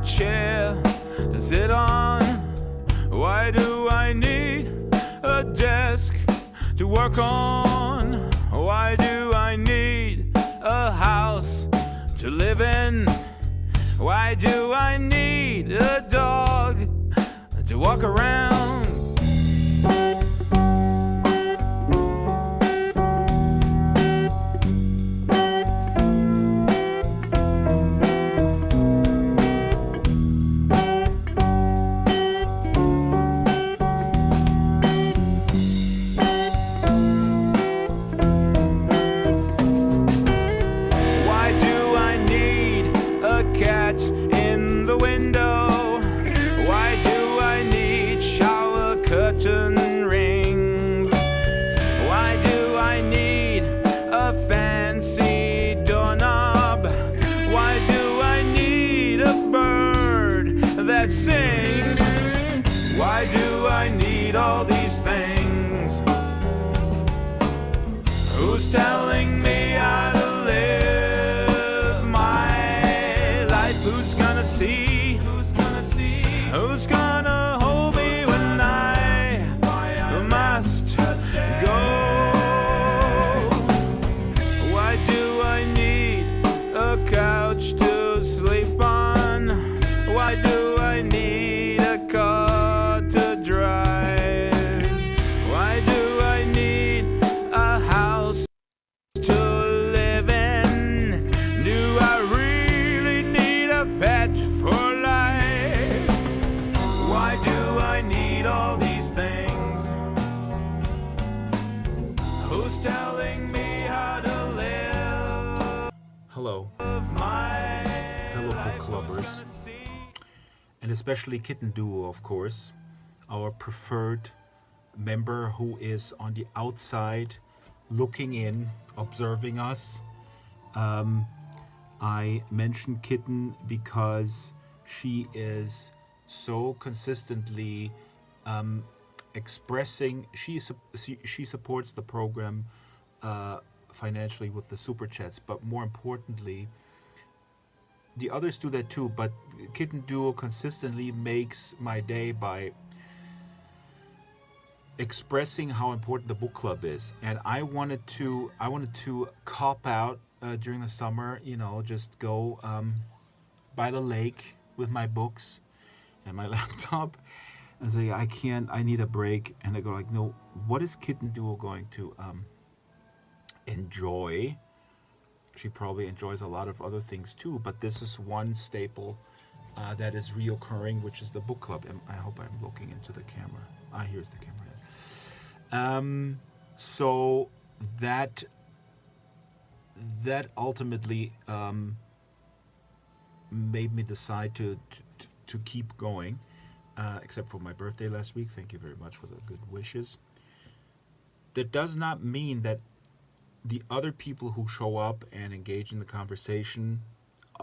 chair to sit on? Why do I need a desk to work on? Why do I need a house to live in? Why do I need a dog to walk around? Catch in the window. Why do I need shower curtain rings? Why do I need a fancy doorknob? Why do I need a bird that sings? Why do I need all these things? Who's telling me how to live? Who's gonna see? Who's gonna see? Who's gonna hold me when I must go? Why do I need a couch to sleep on? Why do I need a car to drive? Why do I need a house to live in? Do I pet for life? Why do I need all these things? Who's telling me how to live? Hello, fellow book clubbers, and especially Kitten Duo, of course, our preferred member who is on the outside looking in, observing us. I mention Kitten because she is so consistently expressing. She supports the program financially with the super chats, but more importantly, the others do that too. But Kitten Duo consistently makes my day by expressing how important the book club is, and I wanted to cop out. During the summer, just go by the lake with my books and my laptop and say, I need a break. And I go like, no, what is Kitten Duo going to enjoy? She probably enjoys a lot of other things too, but this is one staple that is reoccurring, which is the book club. And I hope I'm looking into the camera. Here's the camera. So that ultimately made me decide to keep going, except for my birthday last week. Thank you very much for the good wishes. That does not mean that the other people who show up and engage in the conversation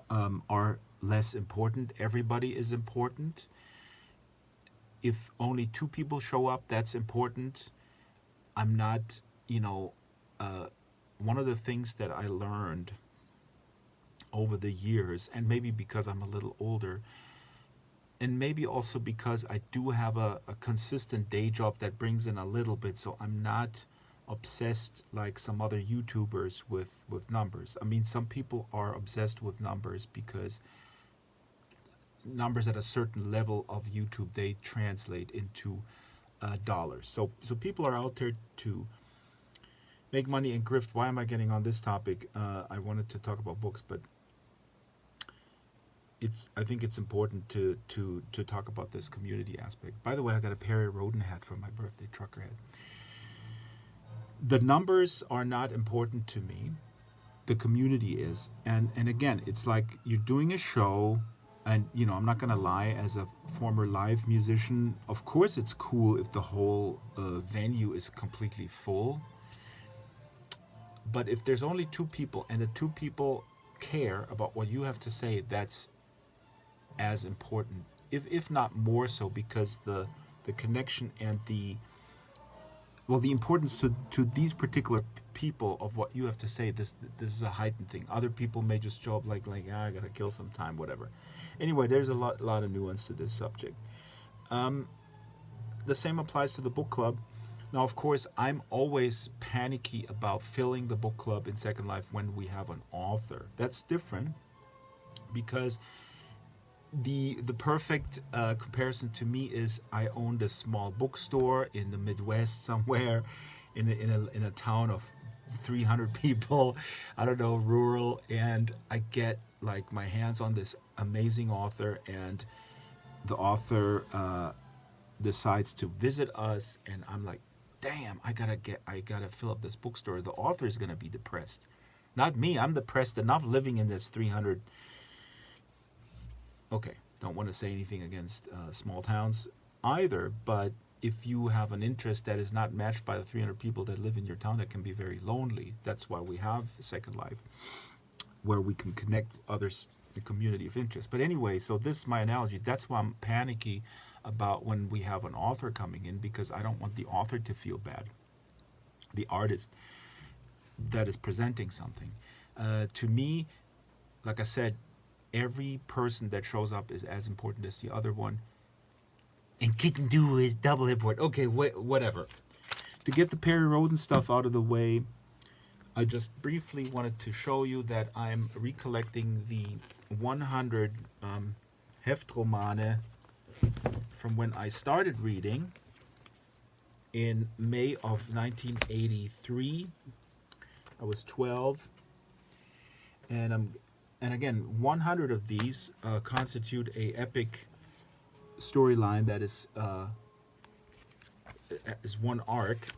are less important. Everybody is important. If only 2 people show up, that's important. I'm not, one of the things that I learned over the years, and maybe because I'm a little older, and maybe also because I do have a consistent day job that brings in a little bit, so I'm not obsessed like some other YouTubers with numbers. I mean, some people are obsessed with numbers because numbers at a certain level of YouTube, they translate into dollars. So people are out there to make money and grift. Why am I getting on this topic? I wanted to talk about books, but I think it's important to talk about this community aspect. By the way, I got a Perry Roden hat for my birthday, trucker hat. The numbers are not important to me. The community is. And again, it's like you're doing a show, and I'm not gonna lie, as a former live musician, of course it's cool if the whole venue is completely full. But if there's only 2 people and the 2 people care about what you have to say, that's as important, if not more so, because the connection and the well, the importance to these particular people of what you have to say. This is a heightened thing. Other people may just show up like ah, I gotta kill some time, whatever. Anyway, there's a lot of nuance to this subject. Um, the same applies to the book club. Now, of course, I'm always panicky about filling the book club in Second Life when we have an author. That's different because the perfect comparison to me is I owned a small bookstore in the Midwest somewhere, in a town of 300 people, I don't know, rural, and I get like my hands on this amazing author, and the author decides to visit us, and I'm like, damn, I gotta fill up this bookstore. The author is gonna be depressed, not me. I'm depressed enough living in this 300. Okay, don't want to say anything against small towns either, but if you have an interest that is not matched by the 300 people that live in your town, that can be very lonely. That's why we have Second Life, where we can connect others, the community of interest. But anyway, so this is my analogy. That's why I'm panicky about when we have an author coming in, because I don't want the author to feel bad, the artist that is presenting something. To me, like I said, every person that shows up is as important as the other one. And Kitten Do is double important. Okay, whatever. To get the Perry Roden stuff out of the way, I just briefly wanted to show you that I'm recollecting the 100 Heftromane from when I started reading in May of 1983. I was 12, and again, 100 of these constitute a epic storyline that is one arc,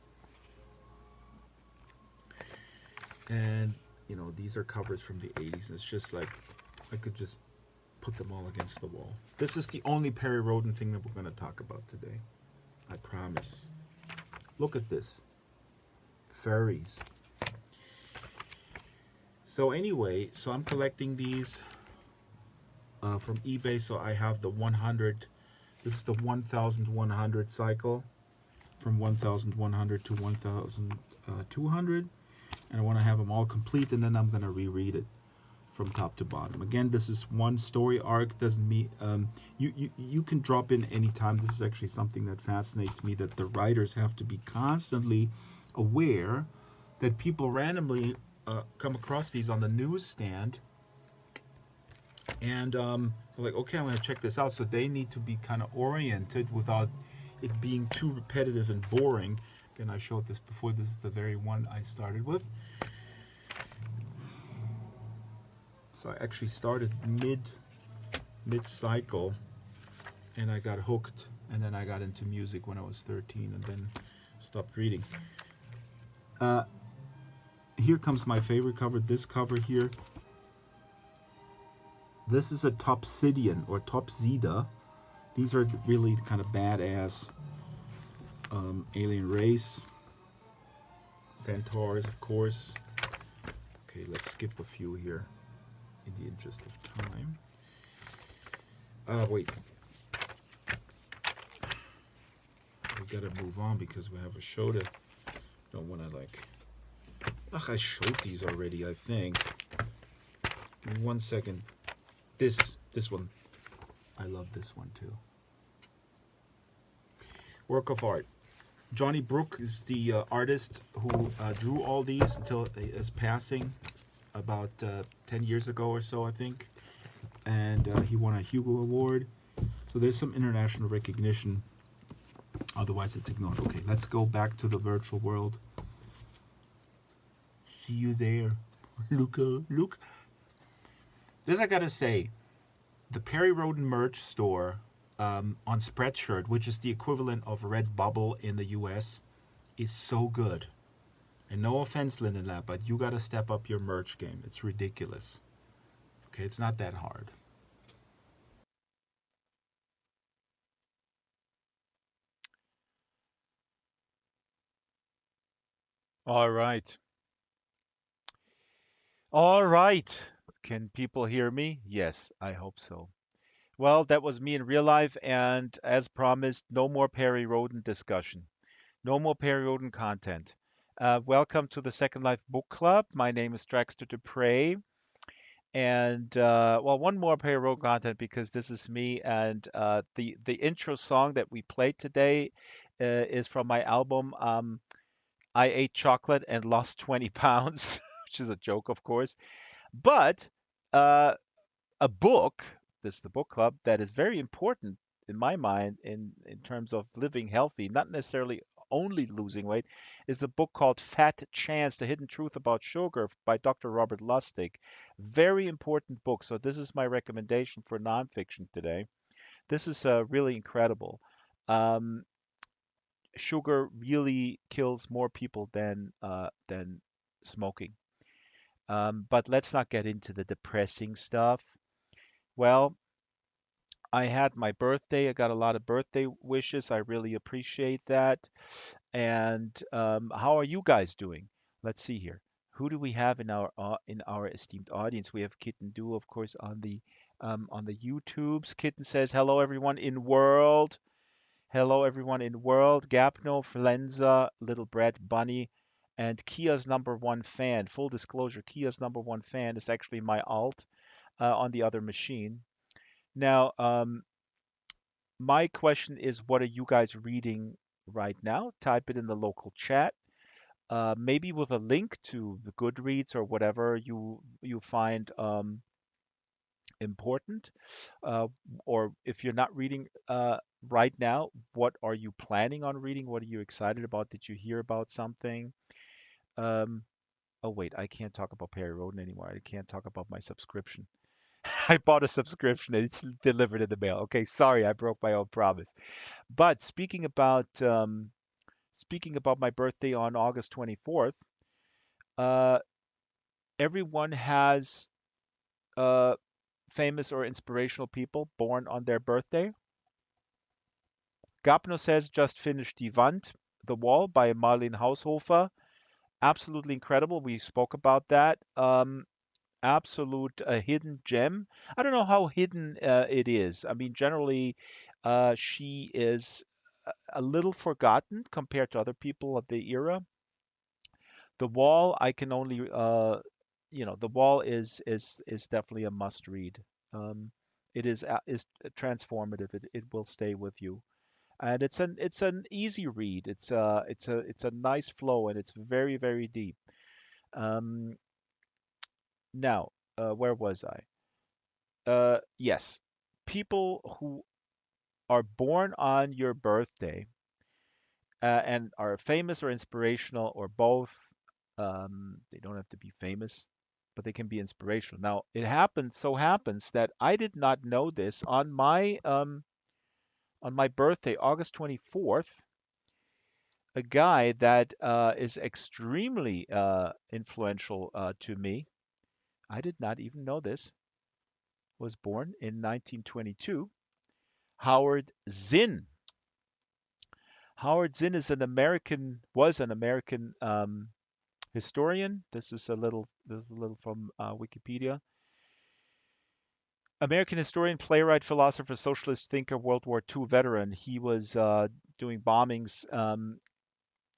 and these are covers from the 80s. And it's just like I could just put them all against the wall. This is the only Perry Roden thing that we're going to talk about today. I promise. Look at this. Fairies. So anyway, so I'm collecting these from eBay. So I have the 100. This is the 1100 cycle, from 1100 to 1200. And I want to have them all complete, and then I'm going to reread it from top to bottom. Again, this is one story arc. Doesn't mean you can drop in anytime. This is actually something that fascinates me, that the writers have to be constantly aware that people randomly come across these on the newsstand, and like, okay, I'm going to check this out. So they need to be kind of oriented without it being too repetitive and boring. Again, I showed this before. This is the very one I started with. So I actually started mid-cycle, and I got hooked, and then I got into music when I was 13, and then stopped reading. Here comes my favorite cover. This cover here. This is a Topsidian or Topsida. These are really kind of badass alien race. Centaurs, of course. Okay, let's skip a few here in the interest of time. Wait. We gotta move on because we have a show to. Don't want to like. Ugh, I showed these already, I think. Give me 1 second. This one. I love this one too. Work of art. Johnny Brook is the artist who drew all these until his passing about 10 years ago or so, I think. And he won a Hugo Award. So there's some international recognition. Otherwise, it's ignored. Okay, let's go back to the virtual world. See you there. Look. This I gotta say, the Perry Roden merch store on Spreadshirt, which is the equivalent of Redbubble in the US, is so good. And no offense, Lindenlab, but you gotta step up your merch game. It's ridiculous. Okay, it's not that hard. All right. All right. Can people hear me? Yes, I hope so. Well, that was me in real life, and as promised, no more Perry Roden discussion. No more periodin content. Welcome to the Second Life Book Club. My name is Draxtor Dupre. And well, one more periodin content because this is me. And the intro song that we played today is from my album I Ate Chocolate and Lost 20 Pounds, which is a joke, of course. But uh, a book, this is the book club, that is very important in my mind in terms of living healthy, not necessarily only losing weight, is the book called Fat Chance: The Hidden Truth About Sugar by Dr. Robert Lustig. Very important book. So this is my recommendation for nonfiction today. This is really incredible. Um, Sugar really kills more people than smoking. But let's not get into the depressing stuff. Well, I had my birthday. I got a lot of birthday wishes. I really appreciate that. And how are you guys doing? Let's see here. Who do we have in our esteemed audience? We have Kitten Do, of course, on the YouTubes. Kitten says, "Hello, everyone in world. Hello, everyone in world. Gapno, Flenza, Little Brett, Bunny, and Kia's number one fan. Full disclosure, Kia's number one fan is actually my alt on the other machine. Now, my question is, what are you guys reading right now? Type it in the local chat, maybe with a link to the Goodreads or whatever you find important. Uh, or if you're not reading right now, what are you planning on reading? What are you excited about? Did you hear about something? Um, oh wait, I can't talk about Perry Roden anymore. I can't talk about my subscription. I bought a subscription and it's delivered in the mail. Okay, sorry, I broke my own promise. But speaking about my birthday on August 24th, uh, everyone has uh, famous or inspirational people born on their birthday. Gapno says just finished Die Wand, The Wall by Marlene Haushofer. Absolutely incredible. We spoke about that. Absolute hidden gem. I don't know how hidden it is. I mean, generally, she is a little forgotten compared to other people of the era. The Wall, I can only, The Wall is definitely a must read. Um, it is transformative. It will stay with you, and it's an easy read. It's a nice flow, and it's very very deep. Um, Now, where was I? Yes, people who are born on your birthday and are famous or inspirational or both. They don't have to be famous, but they can be inspirational. Now, so happens that I did not know this on my birthday, August 24th. A guy that is extremely influential to me. I did not even know this. Was born in 1922. Howard Zinn. Howard Zinn was an American historian. This is a little from Wikipedia. American historian, playwright, philosopher, socialist thinker, World War II veteran. He was doing bombings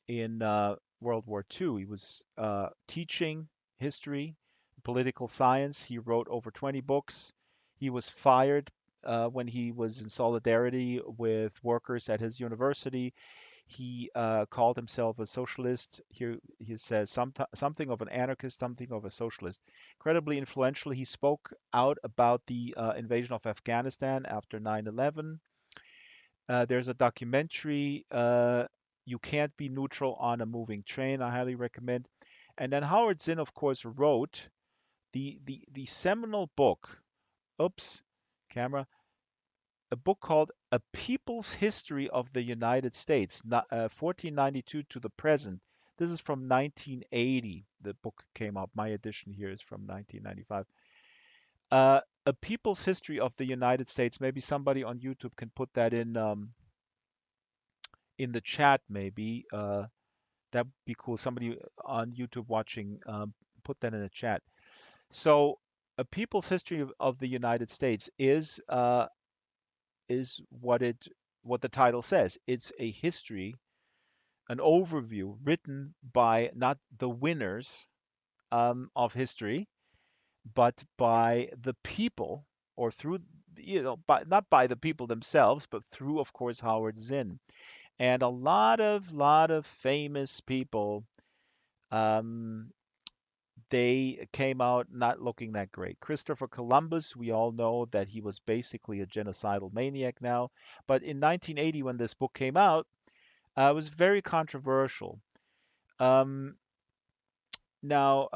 in World War II. He was teaching history, political science. He wrote over 20 books. He was fired when he was in solidarity with workers at his university. He called himself a socialist. He says something of an anarchist, something of a socialist. Incredibly influential. He spoke out about the invasion of Afghanistan after 9/11. There's a documentary, You Can't Be Neutral on a Moving Train. I highly recommend. And then Howard Zinn, of course, wrote the seminal book. Oops, camera. A book called A People's History of the United States, 1492 to the present. This is from 1980. The book came out. My edition here is from 1995. A People's History of the United States. Maybe somebody on YouTube can put that in the chat. Maybe that'd be cool. Somebody on YouTube watching, put that in the chat. So, A People's History of the United States is what the title says. It's a history an overview written by not the winners of history, but by the people, or through, not by the people themselves, but through, of course, Howard Zinn. And a lot of famous people, um, they came out not looking that great. Christopher Columbus, we all know that he was basically a genocidal maniac now. But in 1980, when this book came out, it was very controversial. Um, Now,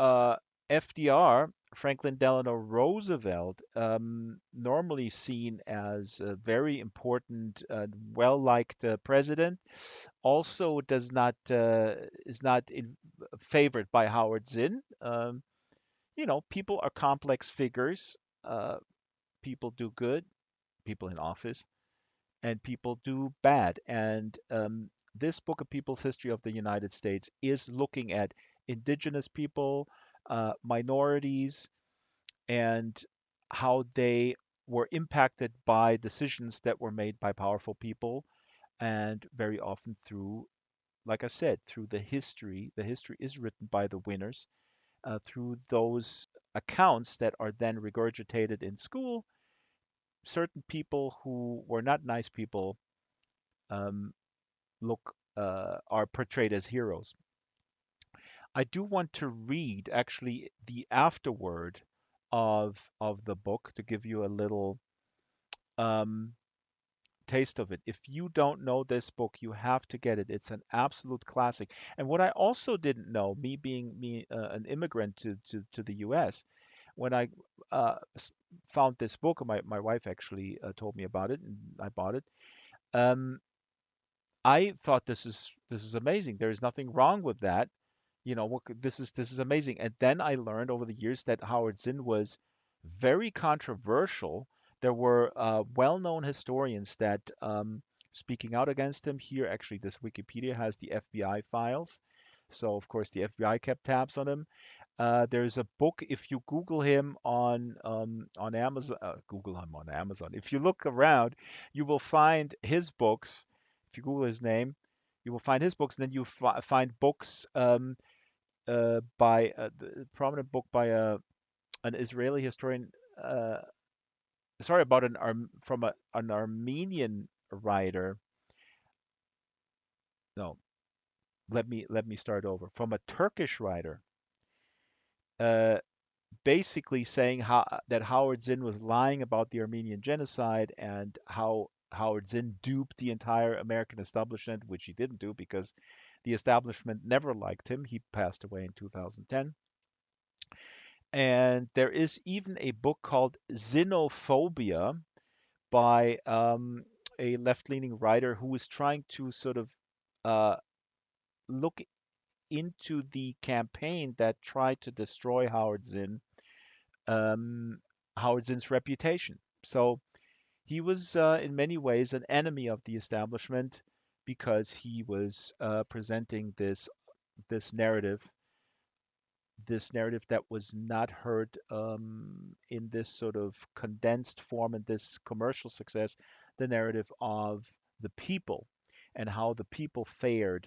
FDR, Franklin Delano Roosevelt, normally seen as a very important, well-liked president, also does not is not favored by Howard Zinn. People are complex figures. Uh, People do good, people in office, and people do bad. And this book, A People's History of the United States, is looking at indigenous people, minorities, and how they were impacted by decisions that were made by powerful people, and very often through, like I said, through the history. The history is written by the winners, through those accounts that are then regurgitated in school. Certain people who were not nice people um, look are portrayed as heroes. I do want to read actually the afterword of the book to give you a little um, taste of it. If you don't know this book, you have to get it. It's an absolute classic. And what I also didn't know, me being an immigrant to the U.S., when I found this book, my wife actually told me about it, and I bought it. Um, I thought this is amazing. There is nothing wrong with that. This is amazing. And then I learned over the years that Howard Zinn was very controversial. There were well-known historians that speaking out against him. Here, actually, this Wikipedia has the FBI files. So of course the FBI kept tabs on him. There's a book. If you Google him on Amazon, Google him on Amazon. If you look around, you will find his books. If you Google his name, you will find his books, and then you find books by the prominent book by an Israeli historian. Uh, sorry, about an Armenian writer. No, let me start over. From a Turkish writer. Uh, Basically saying that Howard Zinn was lying about the Armenian genocide, and how Howard Zinn duped the entire American establishment, which he didn't do because the establishment never liked him. He passed away in 2010. And there is even a book called Xenophobia by a left-leaning writer who is trying to sort of uh, look into the campaign that tried to destroy um, Howard Zinn's reputation. So he was, in many ways, an enemy of the establishment because he was presenting this narrative, this narrative that was not heard in this sort of condensed form and this commercial success, the narrative of the people and how the people fared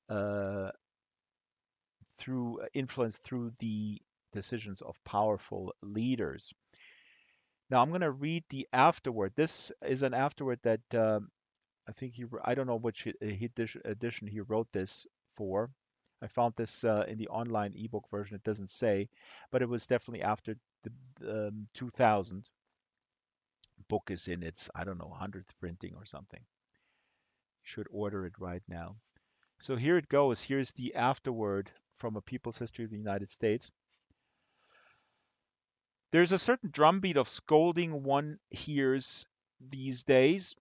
uh, through influence through the decisions of powerful leaders. Now I'm going to read the afterword. This is an afterword that I think I don't know which edition he wrote this for. I found this in the online ebook version. It doesn't say, but it was definitely after the 2000. Book is in its, I don't know, 100th printing or something. You should order it right now. So here it goes. Here's the afterword from A People's History of the United States. There's a certain drumbeat of scolding one hears these days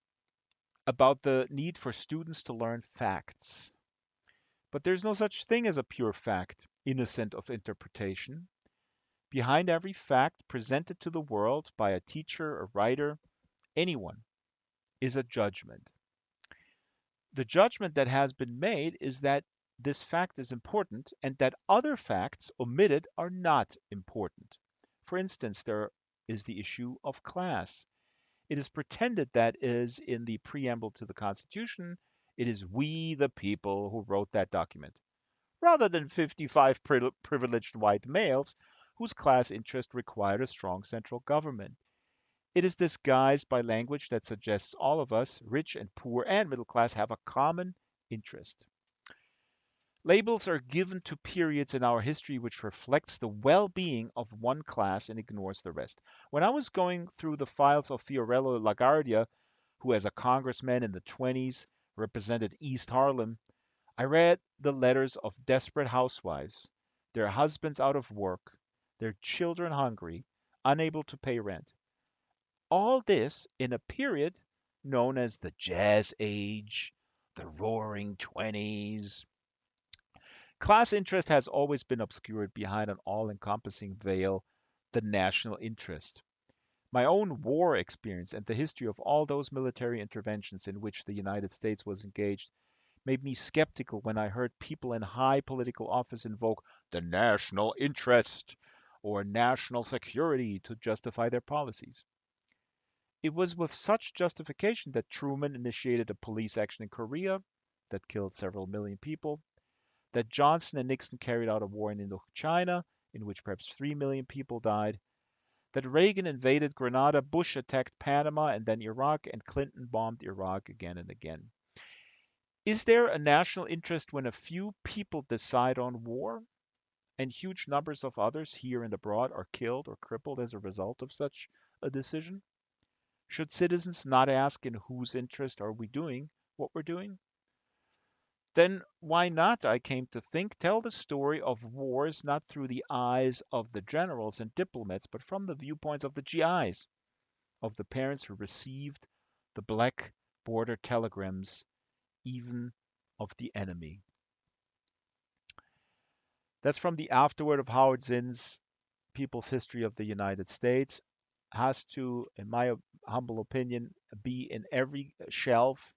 about the need for students to learn facts. But there's no such thing as a pure fact, innocent of interpretation. Behind every fact presented to the world by a teacher, a writer, anyone, is a judgment. The judgment that has been made is that this fact is important and that other facts omitted are not important. For instance, there is the issue of class. It is pretended that is in the preamble to the Constitution It is we, the people, who wrote that document, rather than 55 privileged white males whose class interest required a strong central government. It is disguised by language that suggests all of us, rich and poor and middle class, have a common interest. Labels are given to periods in our history which reflects the well-being of one class and ignores the rest. When I was going through the files of Fiorello LaGuardia, who as a congressman in the 20s represented East Harlem, I read the letters of desperate housewives, their husbands out of work, their children hungry, unable to pay rent. All this in a period known as the Jazz Age, the Roaring Twenties. Class interest has always been obscured behind an all encompassing veil, the national interest. My own war experience and the history of all those military interventions in which the United States was engaged made me skeptical when I heard people in high political office invoke the national interest or national security to justify their policies. It was with such justification that Truman initiated a police action in Korea that killed several million people, that Johnson and Nixon carried out a war in Indochina in which perhaps 3 million people died, that Reagan invaded Grenada, Bush attacked Panama and then Iraq, and Clinton bombed Iraq again and again. Is there a national interest when a few people decide on war and huge numbers of others here and abroad are killed or crippled as a result of such a decision? Should citizens not ask in whose interest are we doing what we're doing? Then why not, I came to think, tell the story of wars not through the eyes of the generals and diplomats, but from the viewpoints of the GIs, of the parents who received the black border telegrams, even of the enemy. That's from the afterword of Howard Zinn's People's History of the United States. Has to, in my humble opinion, be in every shelf.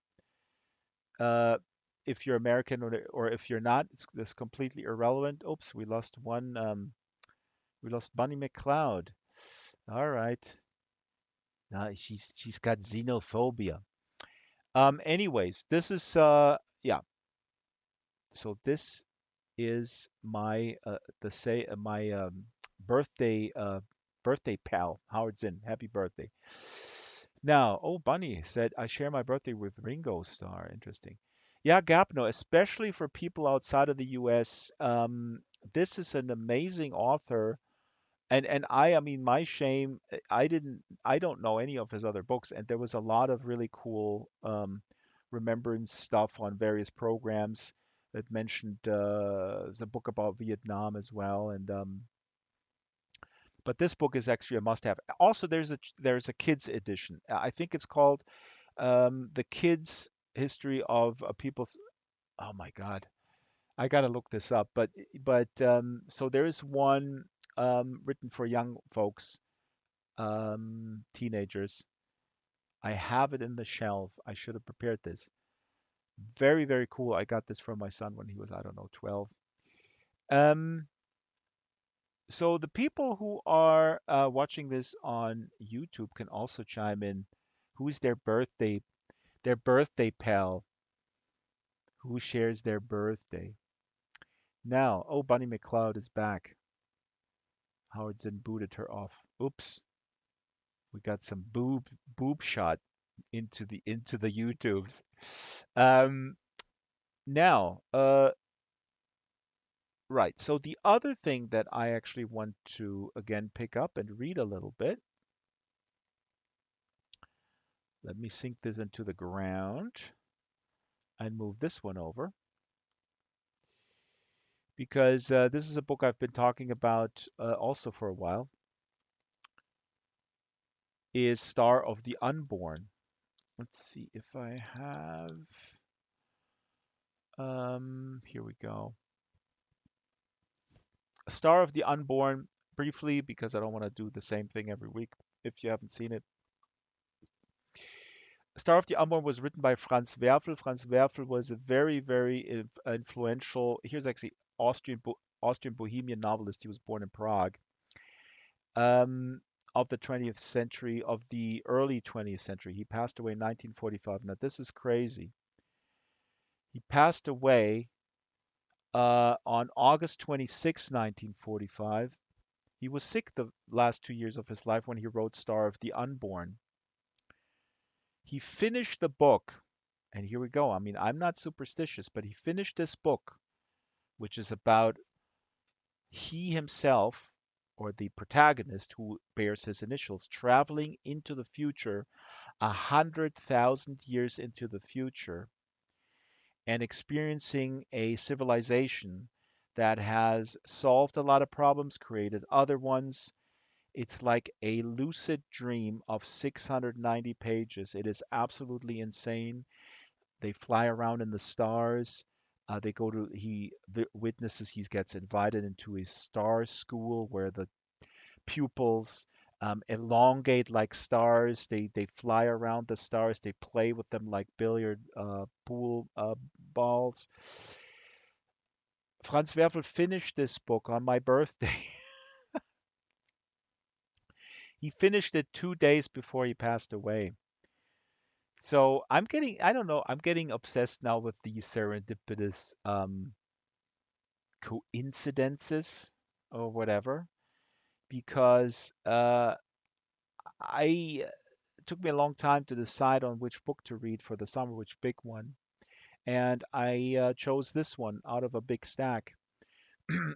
Uh, if you're American or if you're not, it's completely irrelevant. Oops, we lost one. We lost Bunny McCloud. All right. She's got xenophobia. Anyways, this is yeah. So this is my the say my birthday birthday pal Howard Zinn. Happy birthday. Now, oh, Bunny said, I share my birthday with Ringo Starr. Interesting. Yeah, Gapno, especially for people outside of the US, this is an amazing author. And I mean, my shame, I don't know any of his other books, and there was a lot of really cool remembrance stuff on various programs that mentioned the book about Vietnam as well, and but this book is actually a must-have. Also, there's a kids edition. I think it's called the Kids History of a People's. Oh my God, I gotta look this up. But so there is one written for young folks, teenagers. I have it in the shelf. I should have prepared this. Very, very cool. I got this from my son when he was, I don't know, 12. Um, so the people who are watching this on YouTube can also chime in. Who's their birthday pal? Who shares their birthday? Now, oh, Bunny McCloud is back. Howard Zinn booted her off. Oops, we got some boob shot into the YouTubes. Um, now, right. So the other thing that I actually want to again pick up and read a little bit. Let me sink this into the ground and move this one over because this is a book I've been talking about also for a while. Is Star of the Unborn. Let's see if I have. Here we go. Star of the Unborn, briefly, because I don't want to do the same thing every week if you haven't seen it. Star of the Unborn was written by Franz Werfel. Franz Werfel was a very, very influential, here's actually Austrian Bohemian novelist. He was born in Prague. Um, of the 20th century, of the early 20th century. He passed away in 1945. Now, this is crazy. He passed away on August 26, 1945. He was sick the last 2 years of his life when he wrote Star of the Unborn. He finished the book, and here we go. I mean, I'm not superstitious, but he finished this book, which is about he himself, or the protagonist who bears his initials, traveling into the future, 100,000 years into the future, and experiencing a civilization that has solved a lot of problems, created other ones. It's like a lucid dream of 690 pages. It is absolutely insane. They fly around in the stars. They go to he witnesses he gets invited into a star school where the pupils elongate like stars. They fly around the stars. They play with them like billiard pool balls. Franz Werfel finished this book on my birthday. He finished it 2 days before he passed away. So I don't know, I'm getting obsessed now with these serendipitous coincidences or whatever, because I it took me a long time to decide on which book to read for the summer, which big one, and I chose this one out of a big stack.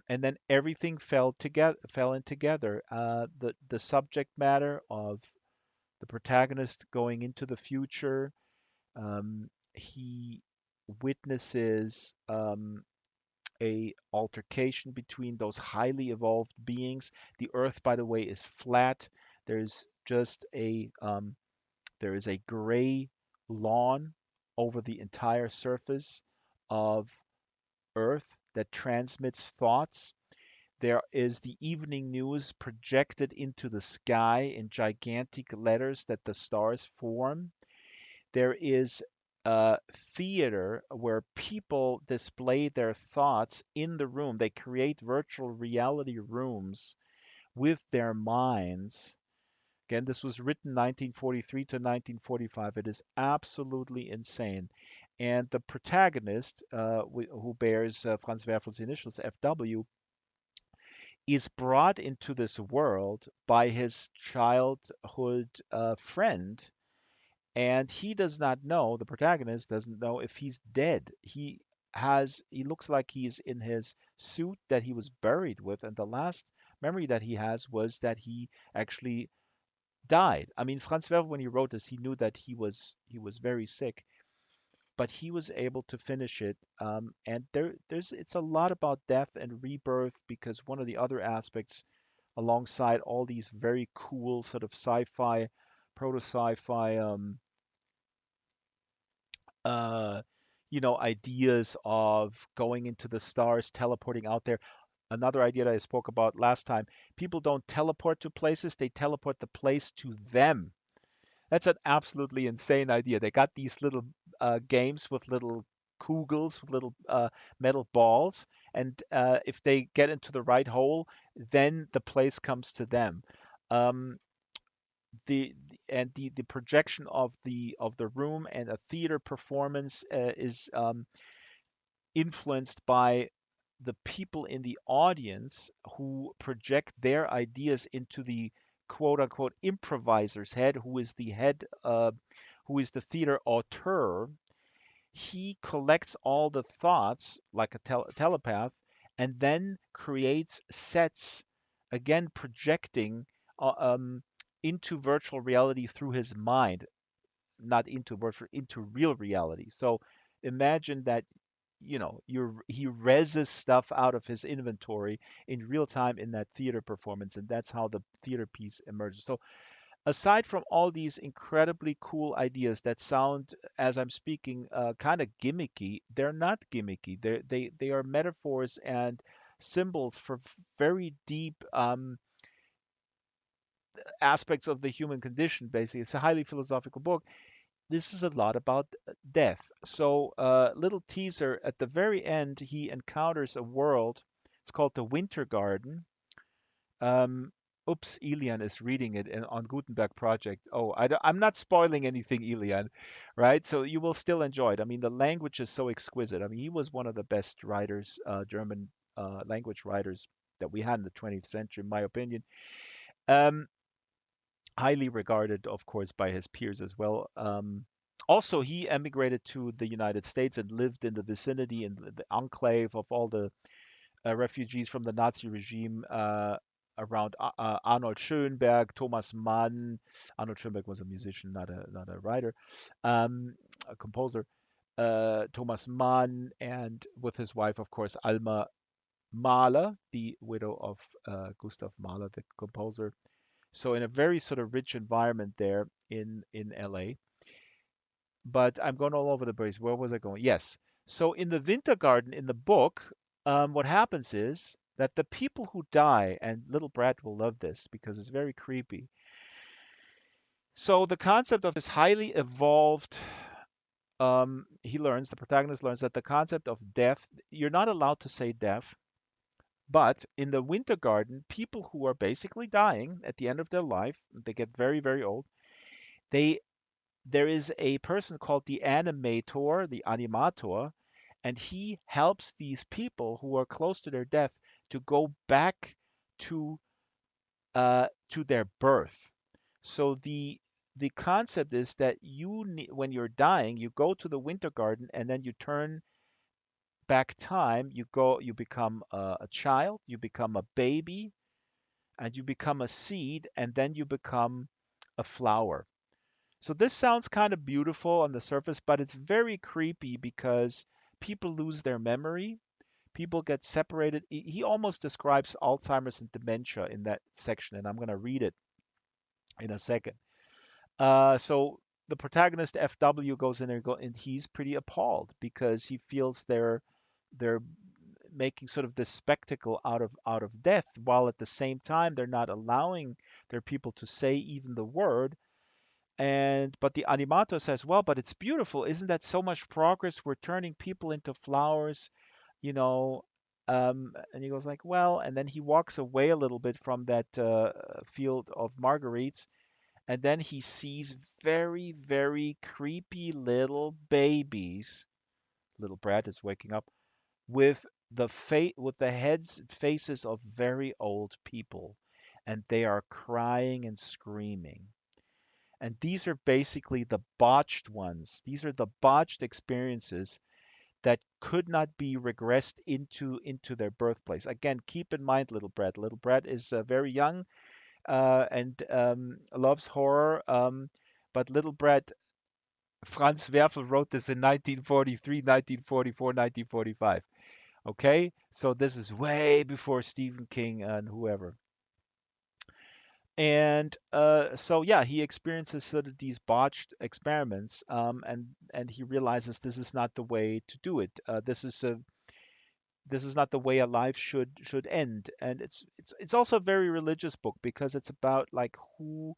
And then everything fell in together. The subject matter of the protagonist going into the future. He witnesses a altercation between those highly evolved beings. The Earth, by the way, is flat. There's just there is a gray lawn over the entire surface of Earth that transmits thoughts. There is the evening news projected into the sky in gigantic letters that the stars form. There is a theater where people display their thoughts in the room. They create virtual reality rooms with their minds. Again, this was written 1943 to 1945. It is absolutely insane. And the protagonist, who bears Franz Werfel's initials, FW, is brought into this world by his childhood friend, and he does not know, the protagonist doesn't know if he's dead. He looks like he's in his suit that he was buried with, and the last memory that he has was that he actually died. I mean, Franz Werfel, when he wrote this, he knew that he was very sick, but he was able to finish it. And there's it's a lot about death and rebirth, because one of the other aspects, alongside all these very cool sort of sci-fi, proto-sci-fi uh, ideas of going into the stars, teleporting out there. Another idea that I spoke about last time, people don't teleport to places, they teleport the place to them. That's an absolutely insane idea. They got these little games with little kugels, with little metal balls, and if they get into the right hole, then the place comes to them. Um, the projection of the room and a theater performance is influenced by the people in the audience who project their ideas into the quote unquote improviser's head, who is the theater auteur. He collects all the thoughts like a telepath, and then creates sets, again projecting uh, um, into virtual reality through his mind, not into virtual, into real reality. So imagine that, he reses stuff out of his inventory in real time in that theater performance, and that's how the theater piece emerges. So aside from all these incredibly cool ideas that sound, as I'm speaking, kind of gimmicky, they're not gimmicky. They are metaphors and symbols for very deep aspects of the human condition. Basically, it's a highly philosophical book. This is a lot about death. So, little teaser, at the very end, he encounters a world. It's called the Winter Garden. Um, Oops, Elian is reading it on Gutenberg Project. Oh, I'm not spoiling anything, Elian, right? So you will still enjoy it. I mean, the language is so exquisite. I mean, he was one of the best writers, German language writers that we had in the 20th century, in my opinion. Um, Highly regarded, of course, by his peers as well. Also, he emigrated to the United States and lived in the vicinity in the enclave of all the refugees from the Nazi regime around Arnold Schönberg, Thomas Mann. Arnold Schönberg was a musician, not a writer, a composer. Thomas Mann, and with his wife, of course, Alma Mahler, the widow of Gustav Mahler, the composer. So in a very sort of rich environment there in LA. But I'm going all over the place. Where was I going? Yes. So in the Winter Garden in the book, what happens is that the people who die, and little Brad will love this because it's very creepy. So the concept of this highly evolved, the protagonist learns that the concept of death, you're not allowed to say death, but in the Winter Garden, people who are basically dying at the end of their life, they get very, very old, they there is a person called the animator, the animator, and he helps these people who are close to their death to go back to to their birth. So the concept is that when you're dying, you go to the winter garden and then you turn back time. You become a child, you become a baby, and you become a seed, and then you become a flower. So this sounds kind of beautiful on the surface, but it's very creepy because people lose their memory. People get separated. He almost describes Alzheimer's and dementia in that section, and I'm going to read it in a second. So the protagonist FW goes in there and he's pretty appalled because he feels they're making sort of this spectacle out of death, while at the same time they're not allowing their people to say even the word. And but the animator says, well, but it's beautiful. Isn't that so much progress? We're turning people into flowers, you know. And he goes like, well, and then he walks away a little bit from that field of marguerites, and then he sees very, very creepy little babies. Little Brad is waking up with with the heads and faces of very old people, and they are crying and screaming. And these are basically the botched ones. These are the botched experiences that could not be regressed into their birthplace. Again, keep in mind, little Brett. Little Brett is very young and loves horror. But little Brett, Franz Werfel wrote this in 1943, 1944, 1945. Okay, so this is way before Stephen King and whoever. And so yeah, he experiences sort of these botched experiments, and he realizes this is not the way to do it. This is not the way a life should end. And it's also a very religious book because it's about like who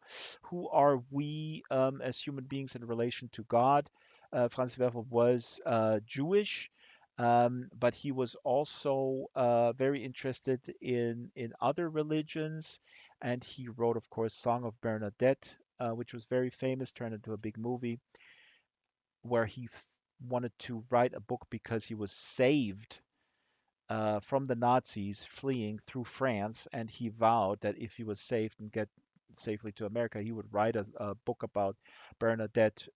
are we as human beings in relation to God. Franz Werfel was Jewish, but he was also very interested in other religions, and he wrote, of course, Song of Bernadette, which was very famous, turned into a big movie, where he wanted to write a book because he was saved from the Nazis fleeing through France, and he vowed that if he was saved and get safely to America, he would write a book about Bernadette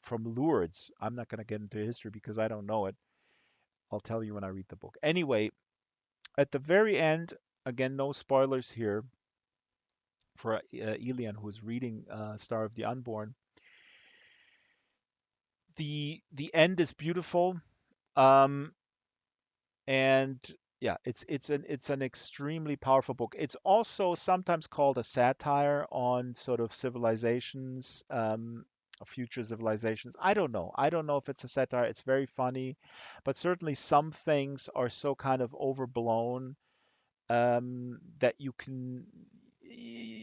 from Lourdes. I'm not going to get into history because I don't know it. I'll tell you when I read the book. Anyway, at the very end, again, no spoilers here for Elian, who's reading Star of the Unborn. The end is beautiful. Um, and yeah, it's an extremely powerful book. It's also sometimes called a satire on sort of civilizations, future civilizations. I don't know if it's a satire. It's very funny, but certainly some things are so kind of overblown that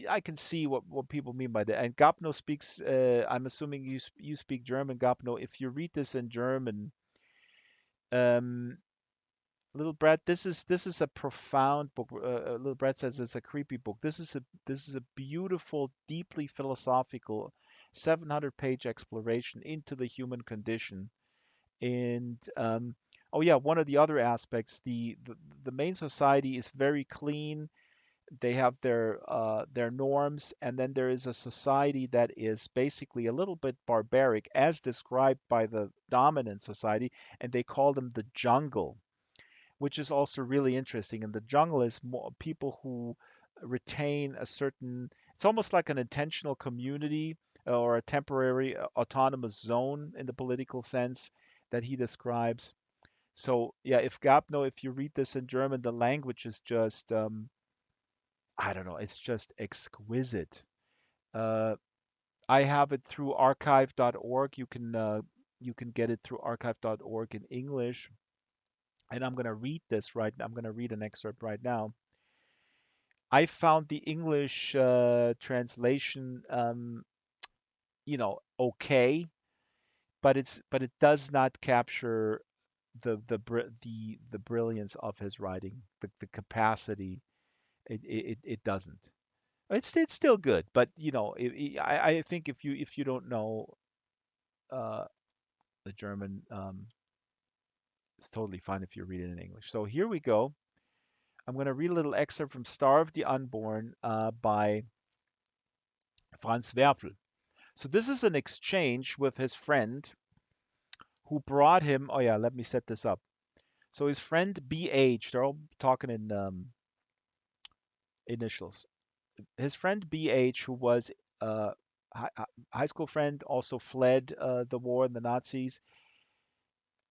I can see what people mean by that. And Gapno speaks. I'm assuming you speak German, Gapno. If you read this in German, um, Little Brett, this is a profound book. Little Brett says it's a creepy book. This is a beautiful, deeply philosophical, 700-page exploration into the human condition. And oh yeah, one of the other aspects, the main society is very clean. They have their norms, and then there is a society that is basically a little bit barbaric, as described by the dominant society, and they call them the jungle, which is also really interesting. And the jungle is more people who retain a certain, it's almost like an intentional community or a temporary autonomous zone in the political sense that he describes. So yeah, if Gapno, if you read this in German, the language is just, I don't know, it's just exquisite. Uh, I have it through archive.org. You can get it through archive.org in English, and I'm going to read this right now. I'm going to read an excerpt right now. I found the English translation, okay, but it does not capture the brilliance of his writing, the capacity. It doesn't. It's still good, but I think if you don't know uh, the German, it's totally fine if you read it in English. So here we go. I'm going to read a little excerpt from Starve the Unborn by Franz Werfel. So this is an exchange with his friend who brought him. Oh yeah, let me set this up. So his friend BH, they're all talking in initials. His friend BH, who was a high school friend, also fled the war and the Nazis.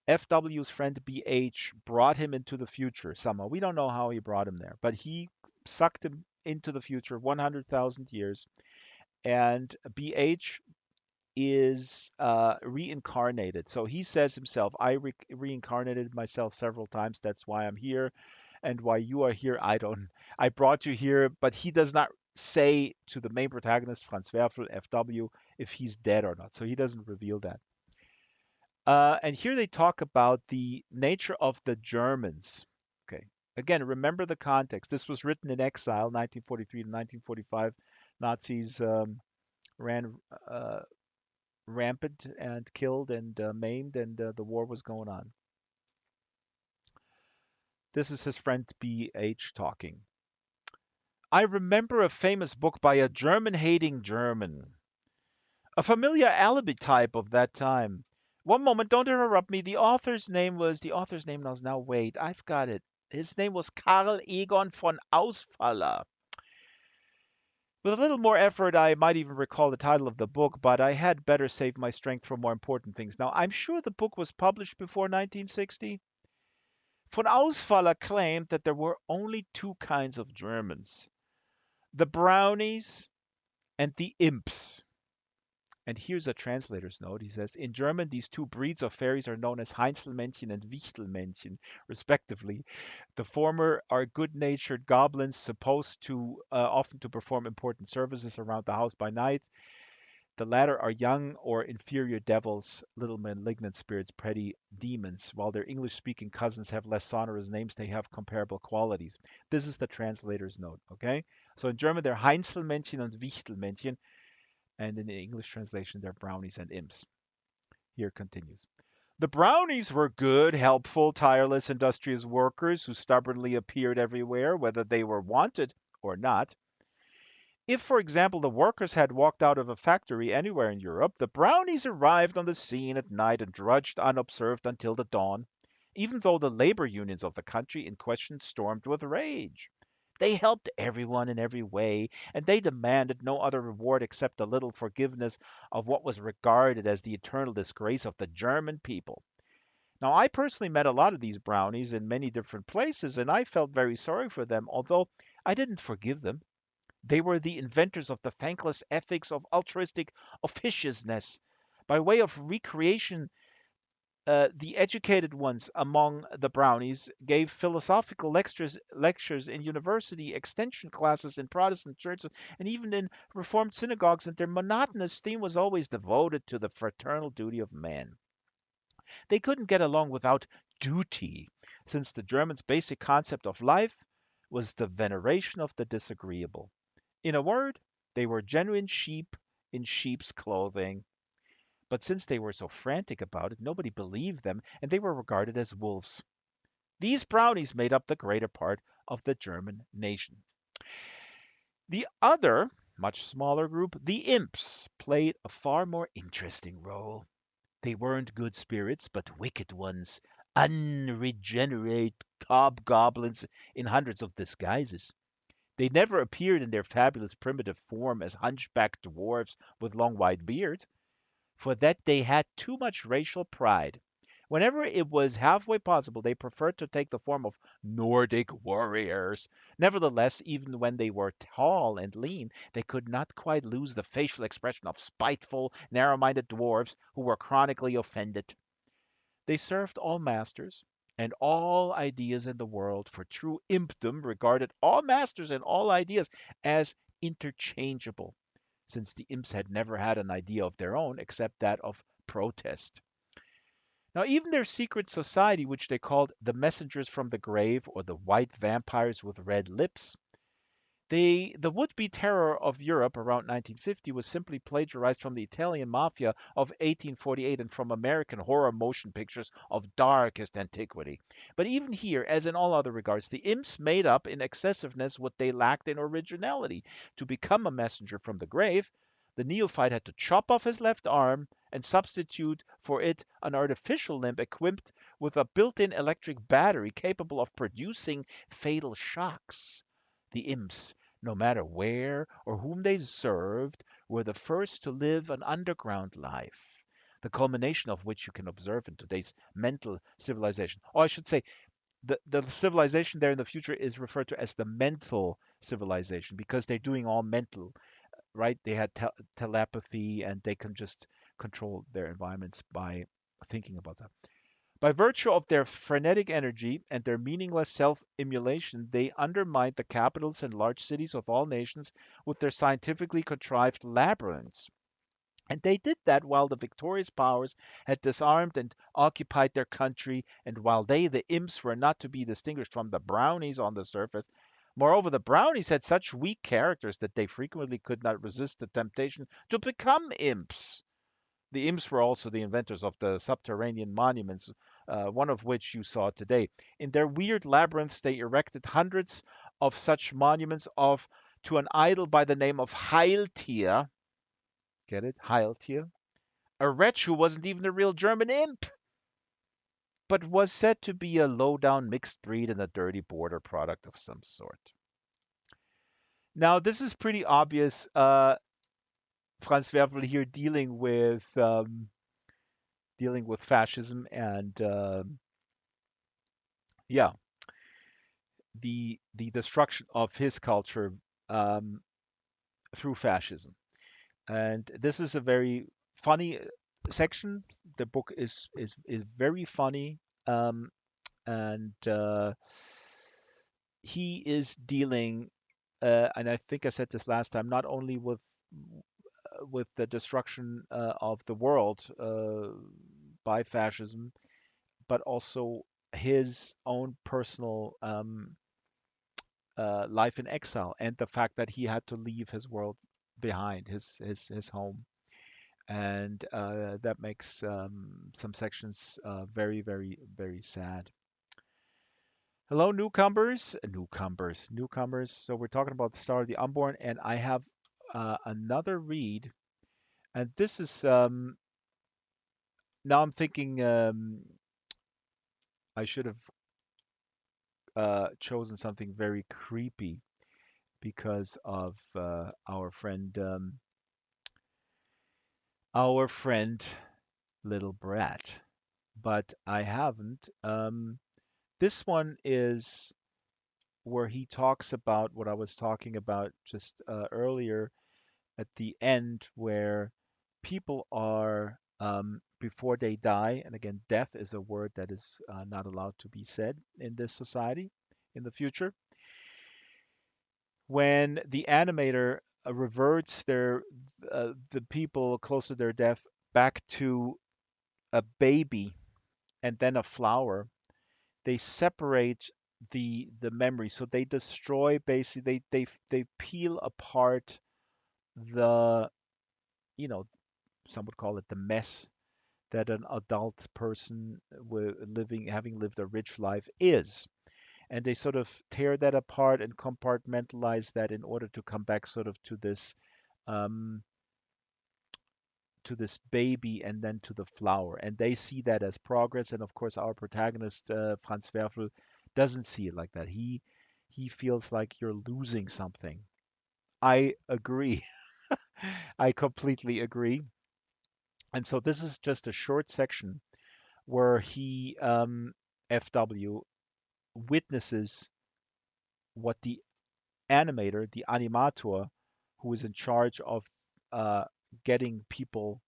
FW's friend BH brought him into the future somehow. We don't know how he brought him there, but he sucked him into the future 100,000 years. And BH is reincarnated. So he says himself, I reincarnated myself several times. That's why I'm here. And why you are here, I don't. I brought you here, but he does not say to the main protagonist, Franz Werfel, FW, if he's dead or not. So he doesn't reveal that. And here they talk about the nature of the Germans. Okay. Again, remember the context. This was written in exile, 1943 to 1945. Nazis ran rampant and killed and maimed, and the war was going on. This is his friend B.H. talking. I remember a famous book by a German hating German, a familiar alibi type of that time. One moment, don't interrupt me. The author's name was, now wait, I've got it. His name was Karl Egon von Ausfaller. With a little more effort, I might even recall the title of the book, but I had better save my strength for more important things. Now, I'm sure the book was published before 1960. Von Ausfaller claimed that there were only two kinds of Germans, the brownies and the imps. And here's a translator's note. He says, in German, these two breeds of fairies are known as Heinzelmännchen and Wichtelmännchen, respectively. The former are good-natured goblins supposed to often to perform important services around the house by night. The latter are young or inferior devils, little malignant spirits, petty demons. While their English-speaking cousins have less sonorous names, they have comparable qualities. This is the translator's note, okay? So in German, they're Heinzelmännchen and Wichtelmännchen, and in the English translation, they're brownies and imps. Here continues. The brownies were good, helpful, tireless, industrious workers who stubbornly appeared everywhere, whether they were wanted or not. If, for example, the workers had walked out of a factory anywhere in Europe, the brownies arrived on the scene at night and drudged unobserved until the dawn, even though the labor unions of the country in question stormed with rage. They helped everyone in every way, and they demanded no other reward except a little forgiveness of what was regarded as the eternal disgrace of the German people. Now, I personally met a lot of these brownies in many different places, and I felt very sorry for them, although I didn't forgive them. They were the inventors of the thankless ethics of altruistic officiousness. By way of recreation, the educated ones among the brownies gave philosophical lectures in university extension classes in Protestant churches and even in Reformed synagogues, and their monotonous theme was always devoted to the fraternal duty of man. They couldn't get along without duty. since the Germans' basic concept of life was the veneration of the disagreeable. In a word, they were genuine sheep in sheep's clothing. But since they were so frantic about it, nobody believed them, and they were regarded as wolves. These brownies made up the greater part of the German nation. The other, much smaller group, the imps, played a far more interesting role. They weren't good spirits, but wicked ones, unregenerate hobgoblins in hundreds of disguises. They never appeared in their fabulous primitive form as hunchbacked dwarfs with long white beards. For that they had too much racial pride. Whenever it was halfway possible, they preferred to take the form of Nordic warriors. Nevertheless, even when they were tall and lean, they could not quite lose the facial expression of spiteful, narrow minded dwarfs who were chronically offended. They served all masters and all ideas in the world, for true impdom regarded all masters and all ideas as interchangeable, since the imps had never had an idea of their own except that of protest. Now, even their secret society, which they called the Messengers from the Grave or the White Vampires with Red Lips, the would-be terror of Europe around 1950 was simply plagiarized from the Italian mafia of 1848 and from American horror motion pictures of darkest antiquity. But even here, as in all other regards, the imps made up in excessiveness what they lacked in originality. To become a messenger from the grave, the neophyte had to chop off his left arm and substitute for it an artificial limb equipped with a built-in electric battery capable of producing fatal shocks. The imps, no matter where or whom they served, were the first to live an underground life, the culmination of which you can observe in today's mental civilization. Or I should say, the civilization there in the future is referred to as the mental civilization because they're doing all mental, right? They had telepathy and they can just control their environments by thinking about that. By virtue of their frenetic energy and their meaningless self immolation, they undermined the capitals and large cities of all nations with their scientifically contrived labyrinths. And they did that while the victorious powers had disarmed and occupied their country, and while they, the imps, were not to be distinguished from the brownies on the surface. Moreover, the brownies had such weak characters that they frequently could not resist the temptation to become imps. The imps were also the inventors of the subterranean monuments, one of which you saw today. In their weird labyrinths, they erected hundreds of such monuments of to an idol by the name of Heiltier. Get it? Heiltier. A wretch who wasn't even a real German imp, but was said to be a low-down mixed breed and a dirty border product of some sort. Now, this is pretty obvious. Franz Werfel here dealing with fascism and yeah, the destruction of his culture um, through fascism. And this is a very funny section. The book is very funny, um, and he is dealing, and I think I said this last time, not only with the destruction of the world by fascism, but also his own personal life in exile and the fact that he had to leave his world behind, his home, and that makes some sections very very sad. Hello, newcomers. So we're talking about the Star of the Unborn, and I have another read, and this is now I'm thinking I should have chosen something very creepy because of our friend Little Brat, but I haven't. This one is where he talks about what I was talking about just earlier at the end, where people are before they die, and again, death is a word that is not allowed to be said in this society in the future. When the animator reverts the people close to their death back to a baby and then a flower, they separate the memory. So they destroy basically they peel apart the, you know, some would call it the mess that an adult person living having lived a rich life is. And they sort of tear that apart and compartmentalize that in order to come back sort of um, to this baby and then to the flower. And they see that as progress. And of course, our protagonist, Franz Werfel, doesn't see it like that. He feels like you're losing something. I agree. I completely agree. And so this is just a short section where FW, witnesses what the animator, the animator, who is in charge of uh, getting people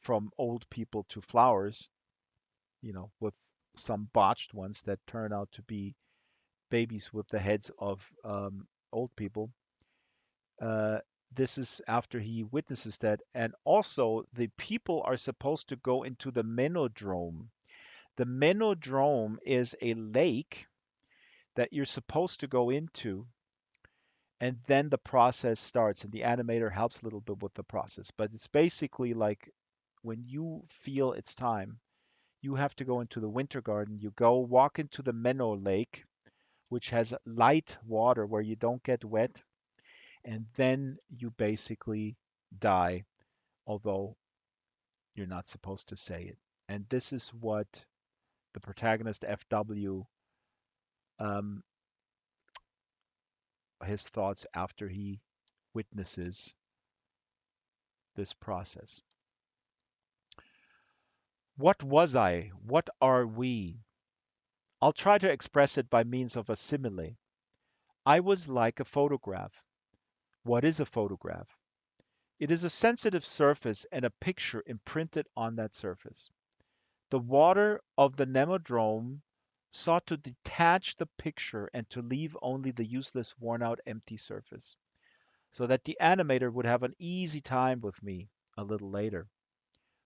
from old people to flowers, with some botched ones that turn out to be babies with the heads of old people. Uh, this is after he witnesses that. And also, the people are supposed to go into the menodrome. The menodrome is a lake that you're supposed to go into, and then the process starts, and the animator helps a little bit with the process. But it's basically like when you feel it's time, you have to go into the winter garden. You go walk into the Menno Lake, which has light water where you don't get wet, and then you basically die, although you're not supposed to say it. And this is what the protagonist FW, um, his thoughts after he witnesses this process. What was I? What are we? I'll try to express it by means of a simile. I was like a photograph. What is a photograph? It is a sensitive surface and a picture imprinted on that surface. The water of the Nemodrome sought to detach the picture and to leave only the useless, worn out, empty surface, so that the animator would have an easy time with me a little later.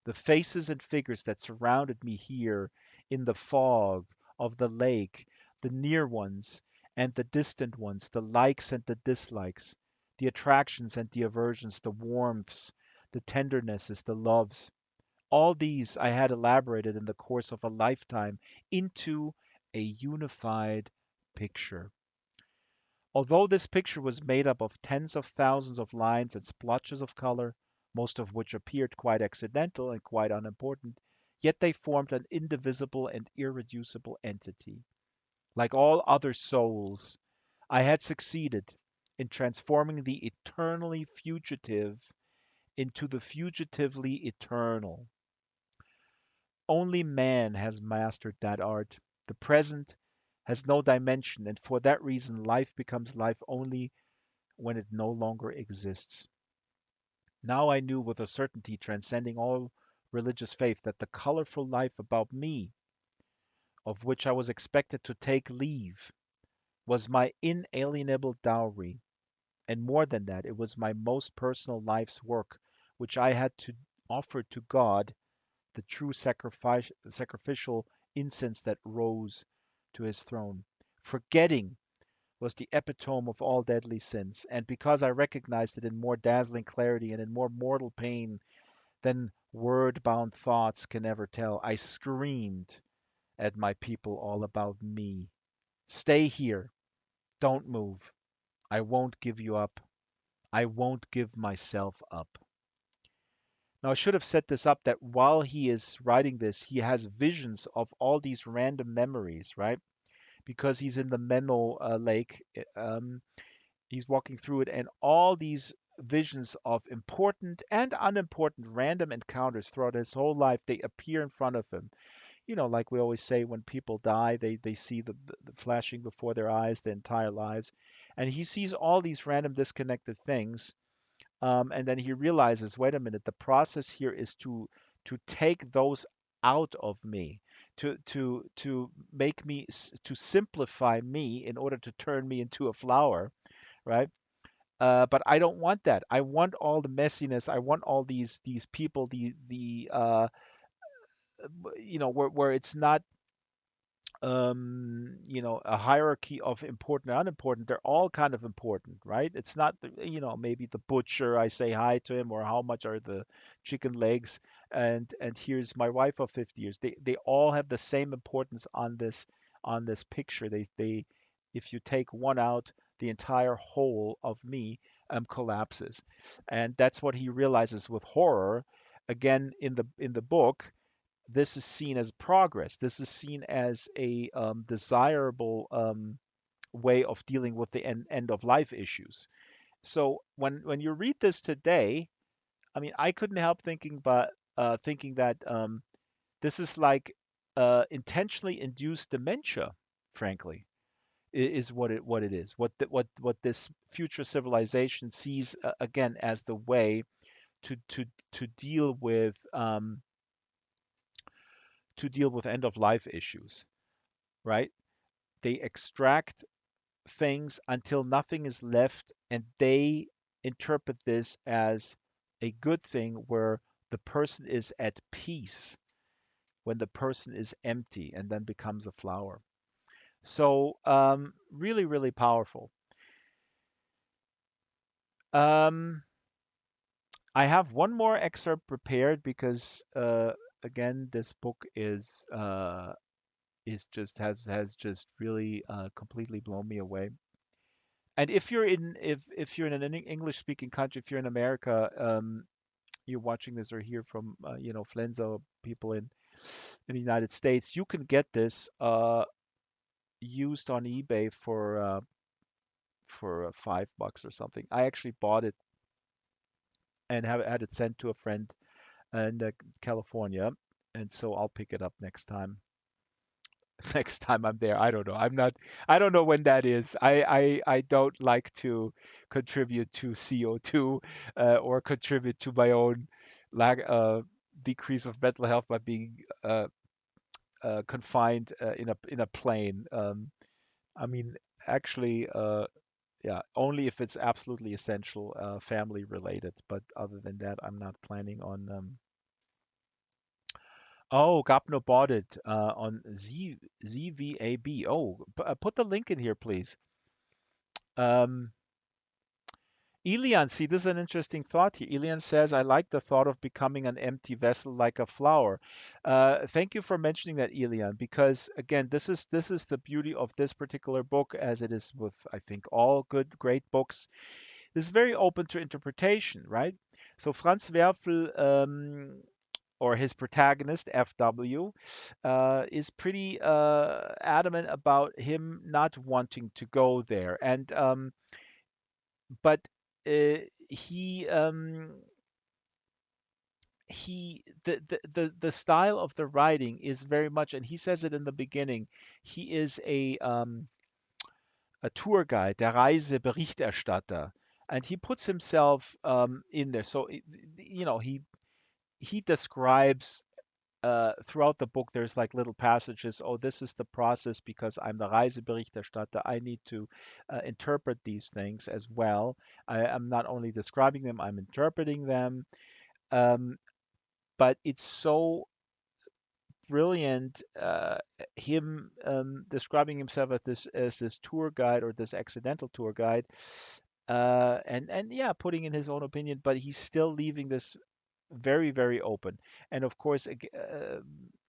The faces and figures that surrounded me here in the fog of the lake, the near ones and the distant ones, the likes and the dislikes, the attractions and the aversions, the warmths, the tendernesses, the loves, all these I had elaborated in the course of a lifetime into a unified picture. Although this picture was made up of tens of thousands of lines and splotches of color, most of which appeared quite accidental and quite unimportant, yet they formed an indivisible and irreducible entity. Like all other souls, I had succeeded in transforming the eternally fugitive into the fugitively eternal. Only man has mastered that art. The present has no dimension, and for that reason, life becomes life only when it no longer exists. Now I knew with a certainty transcending all religious faith that the colorful life about me, of which I was expected to take leave, was my inalienable dowry, and more than that, it was my most personal life's work, which I had to offer to God, the true sacrificial incense that rose to his throne. Forgetting was the epitome of all deadly sins, and because I recognized it in more dazzling clarity and in more mortal pain than word-bound thoughts can ever tell, I screamed at my people all about me. Stay here. Don't move. I won't give you up. I won't give myself up. Now, I should have set this up that while he is writing this, he has visions of all these random memories, right? Because he's in the Menno Lake. He's walking through it, and all these visions of important and unimportant random encounters throughout his whole life, they appear in front of him. Like we always say, when people die, they see the flashing before their eyes their entire lives. And he sees all these random disconnected things. And then he realizes, wait a minute, the process here is to take those out of me, to make me to simplify me in order to turn me into a flower, right? But I don't want that. I want all the messiness. I want all these people, where it's not a hierarchy of important and unimportant. They're all kind of important, right? It's not, maybe the butcher, I say hi to him, or how much are the chicken legs, and here's my wife of 50 years. They all have the same importance on this picture. If you take one out, the entire whole of me collapses, and that's what he realizes with horror. Again, in the book, this is seen as progress. This is seen as a desirable way of dealing with the end of life issues. So when you read this today, I mean, I couldn't help thinking that this is like intentionally induced dementia, frankly, is what it is. What this future civilization sees again as the way to to to deal with um, to deal with end of life issues, right? They extract things until nothing is left, and they interpret this as a good thing where the person is at peace when the person is empty and then becomes a flower. So, really, really powerful. Um, I have one more excerpt prepared because, again, this book is just has just really completely blown me away. And if you're in an English speaking country, if you're in America, you're watching this or hear from Flenzo people in the United States, you can get this used on eBay for $5 or something. I actually bought it and have had it sent to a friend in California, and so I'll pick it up next time. Next time I'm there. I don't know. I don't know when that is. I don't like to contribute to CO2 or contribute to my own lack decrease of mental health by being confined in a plane. I mean, actually, yeah, only if it's absolutely essential, family related. But other than that, I'm not planning on. Oh, Gapno bought it on ZVAB. Oh, put the link in here, please. Um, Elian, see, this is an interesting thought here. Elian says, I like the thought of becoming an empty vessel like a flower. Thank you for mentioning that, Elian, because again, this is the beauty of this particular book, as it is with, I think, all good, great books. This is very open to interpretation, right? So Franz Werfel, or his protagonist, FW, is pretty adamant about him not wanting to go there. And but he the style of the writing is very much, and he says it in the beginning. He is a tour guide, der Reiseberichterstatter, and he puts himself in there. So he describes throughout the book, there's like little passages. Oh, this is the process because I'm the Reiseberichterstatter. I need to interpret these things as well. I'm not only describing them, I'm interpreting them. Um, but it's so brilliant, him describing himself as this tour guide or this accidental tour guide, and yeah, putting in his own opinion, but he's still leaving this very, very open. And of course,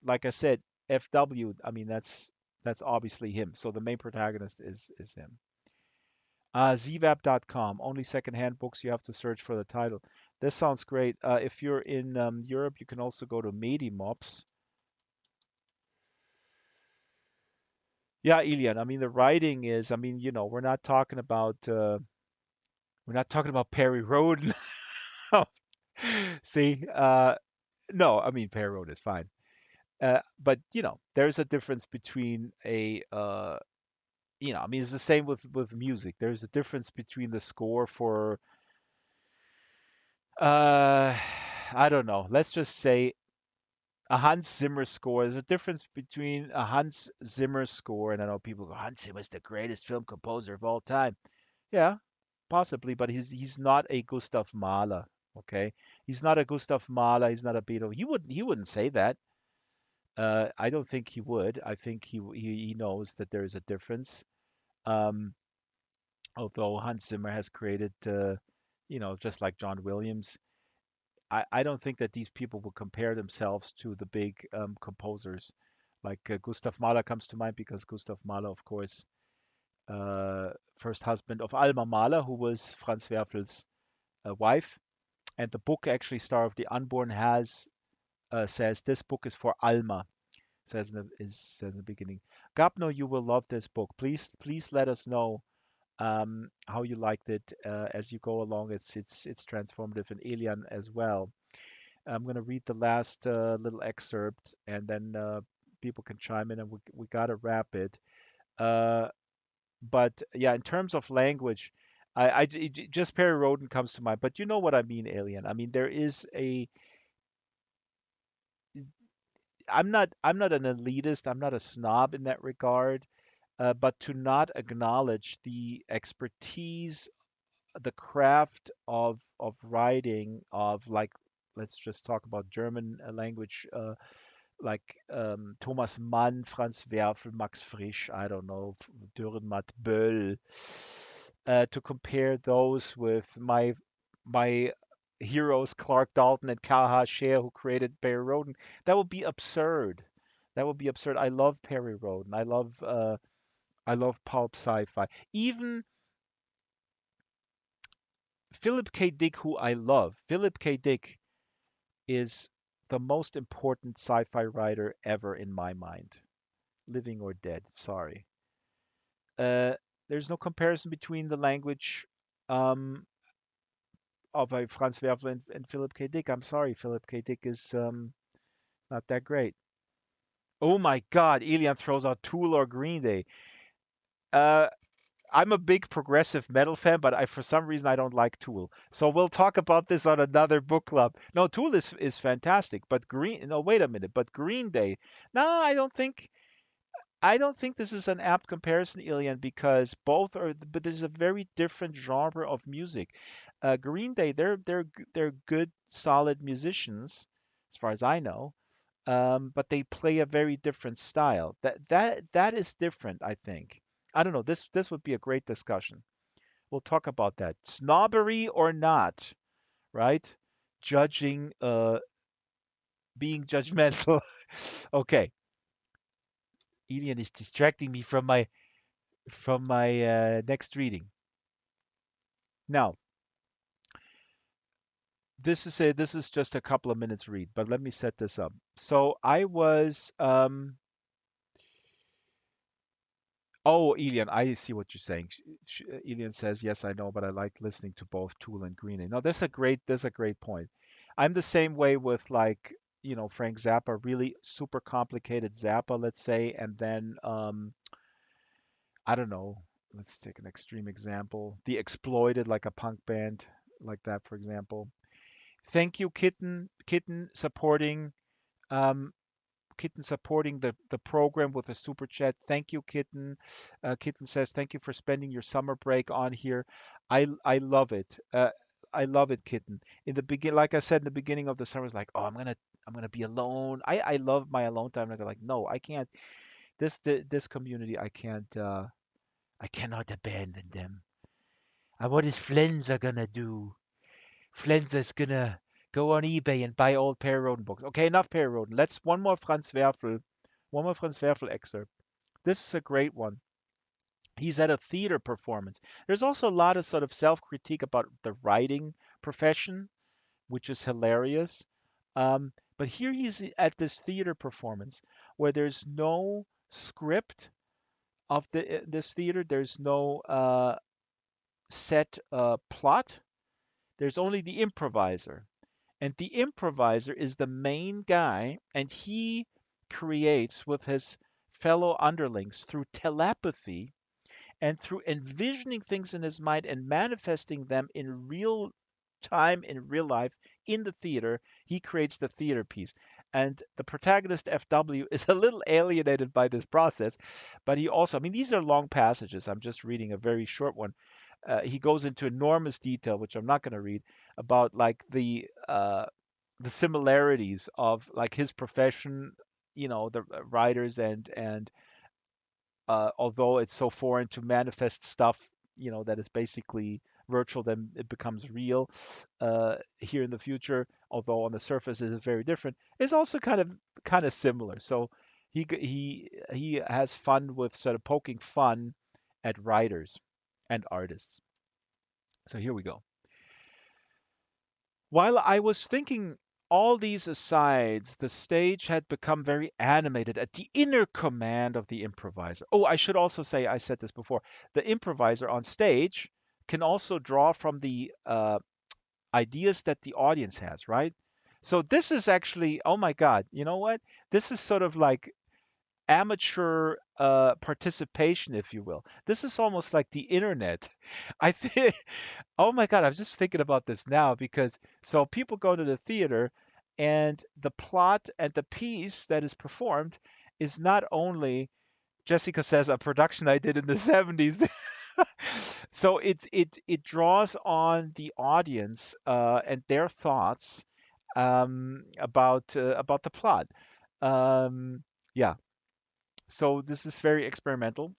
like I said, FW, I mean, that's obviously him. So the main protagonist is him. zvap.com, only secondhand books. You have to search for the title. This sounds great. If you're in Europe, you can also go to Medimops. Yeah, Ilian. I mean, the writing is. I mean, we're not talking about Perry Road. See, no, I mean Perry Road is fine. But there's a difference between I mean, it's the same with music. There's a difference between the score for, uh, I don't know. Let's just say a Hans Zimmer score. There's a difference between a Hans Zimmer score, and I know people go, Hans Zimmer's the greatest film composer of all time. Yeah, possibly, but he's not a Gustav Mahler. Okay, he's not a Gustav Mahler. He's not a Beethoven. He wouldn't say that. I don't think he would. I think he knows that there is a difference. Um, Although Hans Zimmer has created, just like John Williams, I don't think that these people will compare themselves to the big composers. Like Gustav Mahler comes to mind because Gustav Mahler, of course, first husband of Alma Mahler, who was Franz Werfel's wife. And the book actually, Star of the Unborn, has says this book is for Alma. Says in the beginning. Gabno, you will love this book. Please let us know how you liked it as you go along. It's transformative, and Elian as well. I'm going to read the last little excerpt, and then people can chime in, and we got to wrap it. Uh, but yeah, in terms of language, just Perry Roden comes to mind. But you know what I mean, Alien. I mean, there is a. I'm not an elitist. I'm not a snob in that regard. But to not acknowledge the expertise, the craft of writing, of like, let's just talk about German language, like Thomas Mann, Franz Werfel, Max Frisch, I don't know, Dürrenmatt, Böll, to compare those with my heroes Clark Dalton and Kaha Scher, who created Perry Roden, that would be absurd. That would be absurd. I love Perry Roden. I love pulp sci-fi. Even Philip K. Dick, who I love. Philip K. Dick is the most important sci-fi writer ever in my mind, living or dead. Sorry. Uh, there's no comparison between the language um, of Franz Werfel and Philip K. Dick. I'm sorry, Philip K. Dick is not that great. Oh my God, Elian throws out Tool or Green Day. Uh, I'm a big progressive metal fan, but for some reason I don't like Tool. So we'll talk about this on another book club. No, Tool is fantastic, but Green. No, wait a minute. But Green Day. No, I don't think this is an apt comparison, Ilian, because both are, but there's a very different genre of music. Green Day, they're good, solid musicians, as far as I know, but they play a very different style. That is different, I think. I don't know. This would be a great discussion. We'll talk about that. Snobbery or not, right? Judging, being judgmental. Okay, Ilian is distracting me from my next reading. Now, this is just a couple of minutes read, but let me set this up. So I was oh, Elian, I see what you're saying. Elian says, "Yes, I know, but I like listening to both Tool and Green Day." No, that's a great point. I'm the same way with like, Frank Zappa, really super complicated Zappa, let's say, and then I don't know, let's take an extreme example. The Exploited, like a punk band like that, for example. Thank you, um, Kitten supporting the program with a super chat. Thank you, Kitten. Kitten says thank you for spending your summer break on here. I love it. I love it, Kitten. In the begin, like I said in the beginning of the summer, it's like, oh, I'm gonna be alone. I love my alone time. And I'm like, no, I can't. This community, I cannot abandon them. And what is Flenza gonna do? Flenza's gonna go on eBay and buy old Perry Roden books. Okay, enough Perry Roden. Let's one more Franz Werfel excerpt. This is a great one. He's at a theater performance. There's also a lot of sort of self-critique about the writing profession, which is hilarious. But here he's at this theater performance where there's no script of this theater. There's no set plot. There's only the improviser. And the improviser is the main guy, and he creates with his fellow underlings through telepathy and through envisioning things in his mind and manifesting them in real time, in real life, in the theater. He creates the theater piece. And the protagonist, FW, is a little alienated by this process, but he also, I mean, these are long passages. I'm just reading a very short one. He goes into enormous detail, which I'm not going to read, about like the similarities of like his profession the writers, and although it's so foreign to manifest stuff, that is basically virtual, then it becomes real here in the future. Although on the surface it is very different, it's also kind of similar. So he has fun with sort of poking fun at writers and artists. So here we go. While I was thinking all these asides, the stage had become very animated at the inner command of the improviser. Oh, I should also say, I said this before, the improviser on stage can also draw from the ideas that the audience has, right? So this is actually, oh my God, you know what? This is sort of like amateur participation, if you will. This is almost like the internet. I think, oh my God, I'm just thinking about this now because so people go to the theater and the plot and the piece that is performed is not only, Jessica says, a production I did in the 70s. So it draws on the audience and their thoughts about the plot. Yeah, so this is very experimental.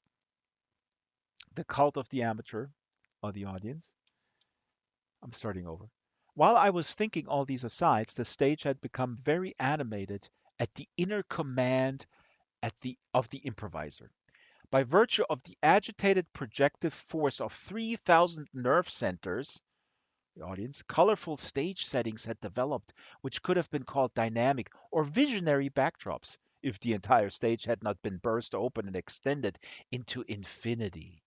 The cult of the amateur or the audience. I'm starting over. While I was thinking all these asides, the stage had become very animated at the inner command of the improviser. By virtue of the agitated projective force of 3,000 nerve centers, the audience, colorful stage settings had developed, which could have been called dynamic or visionary backdrops if the entire stage had not been burst open and extended into infinity.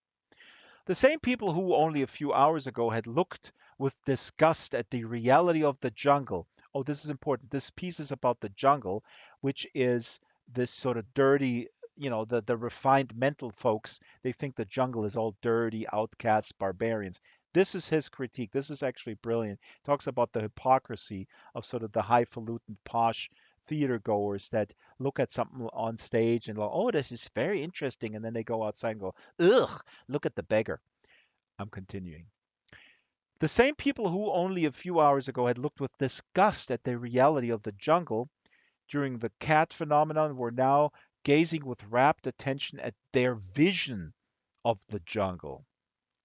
The same people who only a few hours ago had looked with disgust at the reality of the jungle. Oh, this is important. This piece is about the jungle, which is this sort of dirty, the refined mental folks. They think the jungle is all dirty, outcasts, barbarians. This is his critique. This is actually brilliant. Talks about the hypocrisy of sort of the highfalutin, posh theater goers that look at something on stage and go, oh, this is very interesting. And then they go outside and go, ugh, look at the beggar. I'm continuing. The same people who only a few hours ago had looked with disgust at the reality of the jungle during the cat phenomenon were now gazing with rapt attention at their vision of the jungle,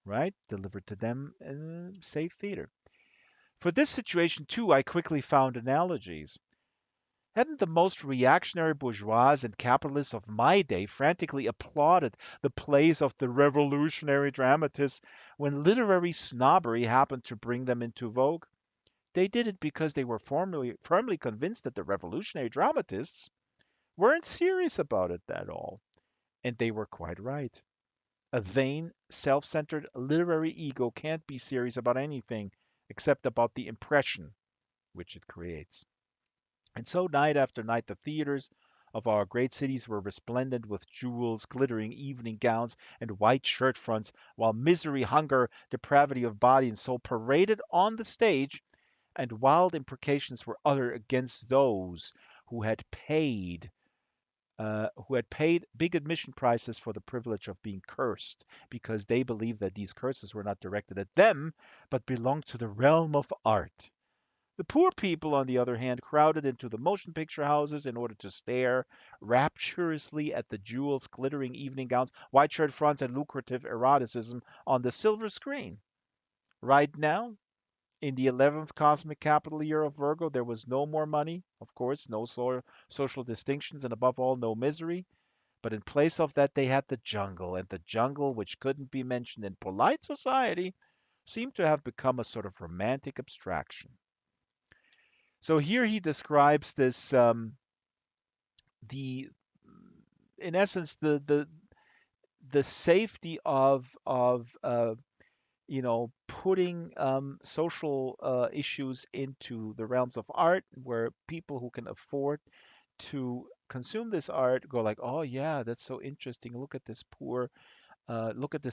right? Delivered to them in safe theater. For this situation, too, I quickly found analogies. Hadn't the most reactionary bourgeois and capitalists of my day frantically applauded the plays of the revolutionary dramatists when literary snobbery happened to bring them into vogue? They did it because they were firmly convinced that the revolutionary dramatists weren't serious about it at all. And they were quite right. A vain, self centered literary ego can't be serious about anything except about the impression which it creates. And so night after night the theaters of our great cities were resplendent with jewels, glittering evening gowns, and white shirt fronts, while misery, hunger, depravity of body and soul paraded on the stage, and wild imprecations were uttered against those who had paid big admission prices for the privilege of being cursed, because they believed that these curses were not directed at them, but belonged to the realm of art. The poor people, on the other hand, crowded into the motion picture houses in order to stare rapturously at the jewels, glittering evening gowns, white shirt fronts, and lucrative eroticism on the silver screen. Right now, in the 11th cosmic capital year of Virgo, there was no more money, of course, no social distinctions, and above all, no misery. But in place of that, they had the jungle, and the jungle, which couldn't be mentioned in polite society, seemed to have become a sort of romantic abstraction. So here he describes this, the, in essence, the safety of putting social issues into the realms of art, where people who can afford to consume this art go like, oh yeah, that's so interesting. Look at this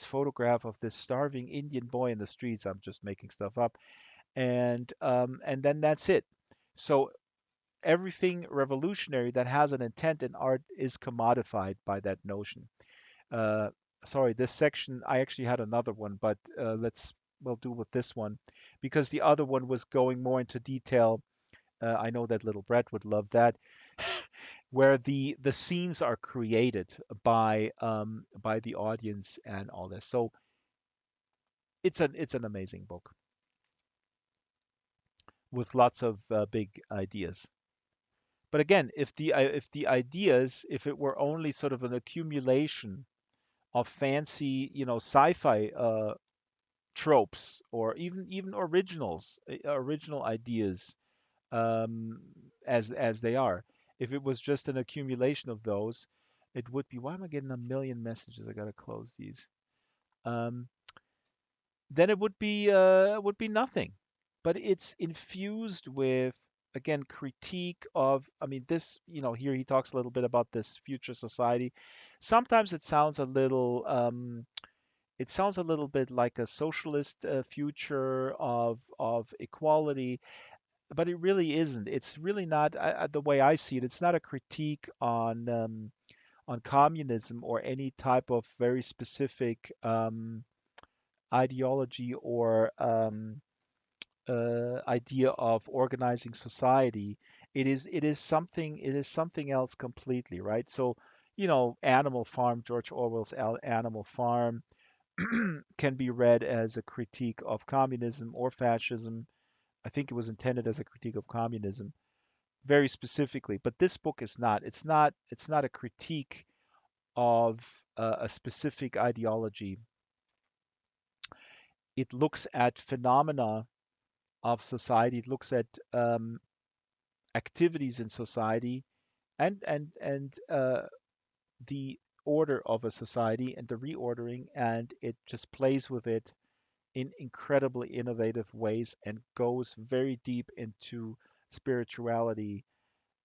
photograph of this starving Indian boy in the streets. I'm just making stuff up, and then that's it. So everything revolutionary that has an intent in art is commodified by that notion. Uh, Sorry, this section, I actually had another one, but we'll do with this one because the other one was going more into detail. I know that little Brett would love that. where the scenes are created by the audience and all this. So it's an amazing book with lots of big ideas. But again, if the ideas, if it were only sort of an accumulation of fancy, sci-fi tropes, or even originals, original ideas, um, as they are, if it was just an accumulation of those, it would be. Why am I getting a million messages? I gotta close these. Um, then it would be nothing. But it's infused with, again, critique of, I mean, this, here he talks a little bit about this future society. Sometimes it sounds a little bit like a socialist future of equality, but it really isn't. It's really not, the way I see it. It's not a critique on communism or any type of very specific ideology or idea of organizing society. It is something else completely, right? So, Animal Farm, George Orwell's Animal Farm, can be read as a critique of communism or fascism. I think it was intended as a critique of communism very specifically, but this book is not. It's not a critique of a specific ideology. It looks at phenomena of society. It looks at activities in society, and the order of a society and the reordering, and it just plays with it in incredibly innovative ways and goes very deep into spirituality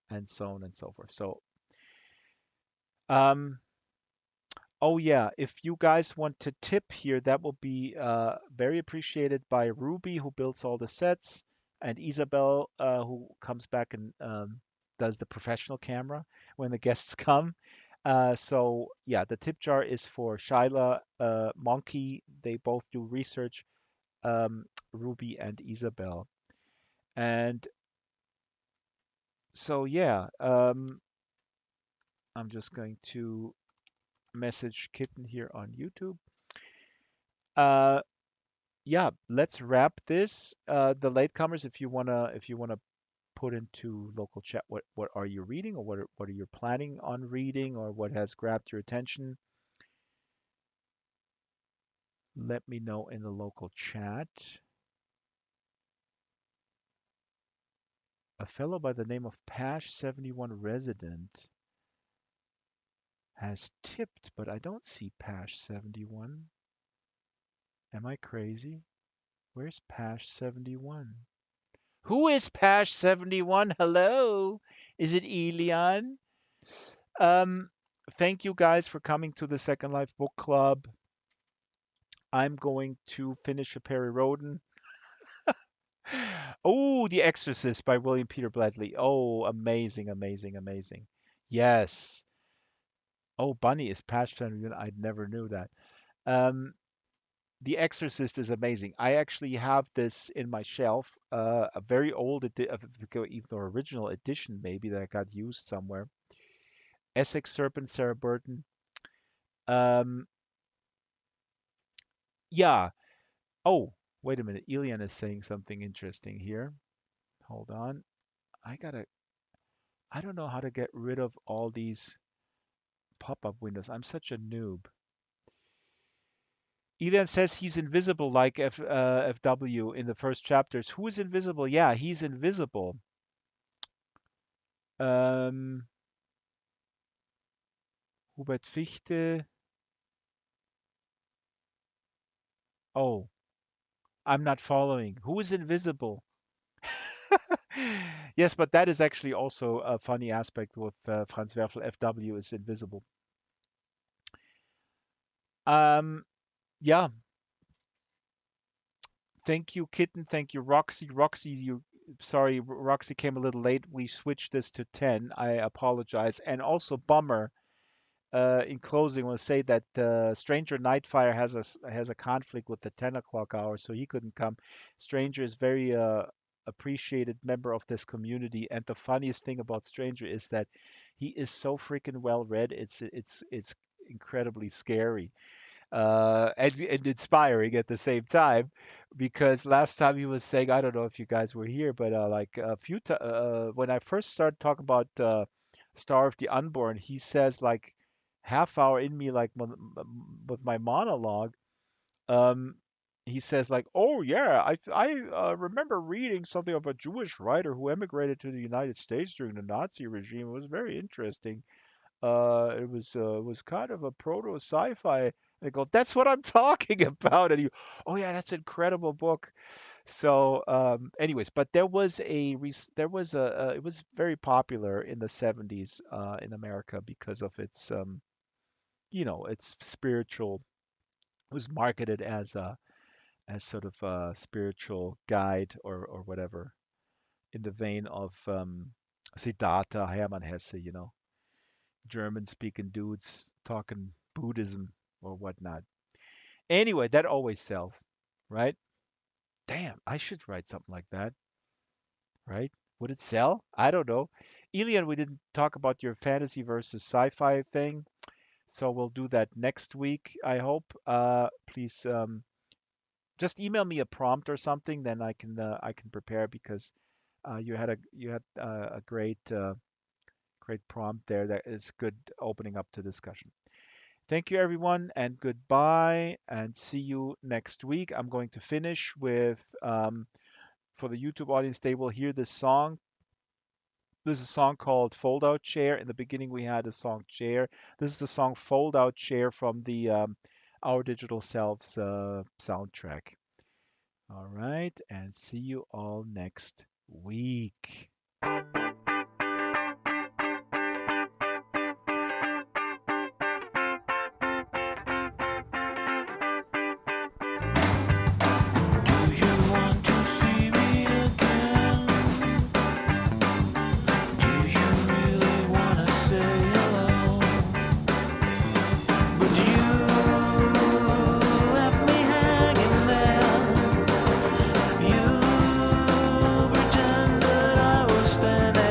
and so on and so forth. So, um, oh yeah, if you guys want to tip here, that will be very appreciated by Ruby, who builds all the sets, and Isabel, who comes back and does the professional camera when the guests come. So yeah, the tip jar is for Shyla, Monkey. They both do research, Ruby and Isabel. And so yeah, I'm just going to message Kitten here on YouTube. Uh, yeah, let's wrap this. The latecomers, if you wanna put into local chat what are you reading, or what are you planning on reading, or what has grabbed your attention, let me know in the local chat. A fellow by the name of Pash 71 Resident has tipped, but I don't see Pash 71. Am I crazy? Where's Pash 71? Who is Pash 71? Hello? Is it Elian? Um, Thank you guys for coming to the Second Life Book Club. I'm going to finish a Perry Roden. Oh, The Exorcist by William Peter Blatty. Oh, amazing, amazing, amazing. Yes. Oh, Bunny is Pash 71. I never knew that. Um, The Exorcist is amazing. I actually have this in my shelf, a very old, even the original edition, maybe, that I got used somewhere. Essex Serpent, Sarah Burton. Um, yeah. Oh, wait a minute. Elian is saying something interesting here. Hold on. I gotta. I don't know how to get rid of all these pop-up windows. I'm such a noob. Elian says he's invisible, like FW in the first chapters. Who is invisible? Yeah, he's invisible. Um, Hubert Fichte. Oh, I'm not following. Who is invisible? Yes, but that is actually also a funny aspect with Franz Werfel. FW is invisible. Um, yeah. Thank you, Kitten. Thank you, Roxy. Roxy, sorry, Roxy came a little late. We switched this to 10. I apologize. And also, Bummer. In closing, I want to say that Stranger Nightfire has a conflict with the 10 o'clock hour, so he couldn't come. Stranger is very appreciated member of this community, and the funniest thing about Stranger is that He is so freaking well read. It's incredibly scary, and inspiring at the same time. Because last time he was saying, I don't know if you guys were here, but like a few when I first started talking about Star of the Unborn, he says like half hour in me, like with my monologue, um, he says like, "Oh yeah, I remember reading something of a Jewish writer who emigrated to the United States during the Nazi regime. It was very interesting. It was kind of a proto sci-fi." I go, "That's what I'm talking about." And he, "Oh yeah, that's an incredible book." So, anyways, but there was it was very popular in the 70s in America because of its its spiritual. It was marketed as sort of a spiritual guide or whatever in the vein of Siddhartha, Hermann Hesse, German speaking dudes talking Buddhism or whatnot. Anyway, that always sells, right? Damn, I should write something like that, right? Would it sell? I don't know. Elian, we didn't talk about your fantasy versus sci-fi thing, so we'll do that next week, I hope. Please just email me a prompt or something, then I can prepare because you had a great prompt there that is good opening up to discussion. Thank you everyone and goodbye and see you next week. I'm going to finish with for the YouTube audience, they will hear this song. This is a song called Fold Out Chair. In the beginning, we had the song Chair. This is the song Fold Out Chair from the Our Digital Selves soundtrack. All right, and see you all next week. Do you want to see me again? Do you really want to say hello? But you left me hanging there. You pretended I was standing.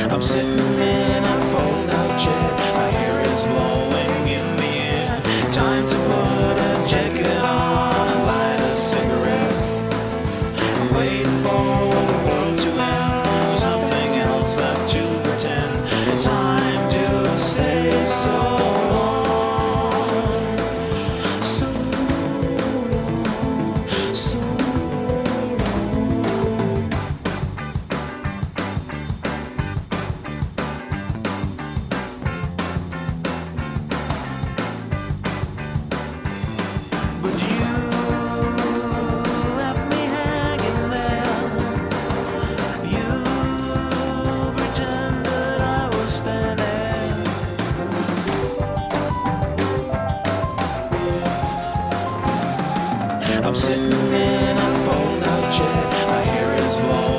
I'm sitting in a fold-out chair. My hair is blowing in the air. Time to put a jacket on and light a cigarette. I'm waiting for the world to end. So something else left to pretend. It's time to say so long. So long. So long. But you left me hanging there. You pretended I was standing. I'm sitting in a fold-out chair. My hair is blowing.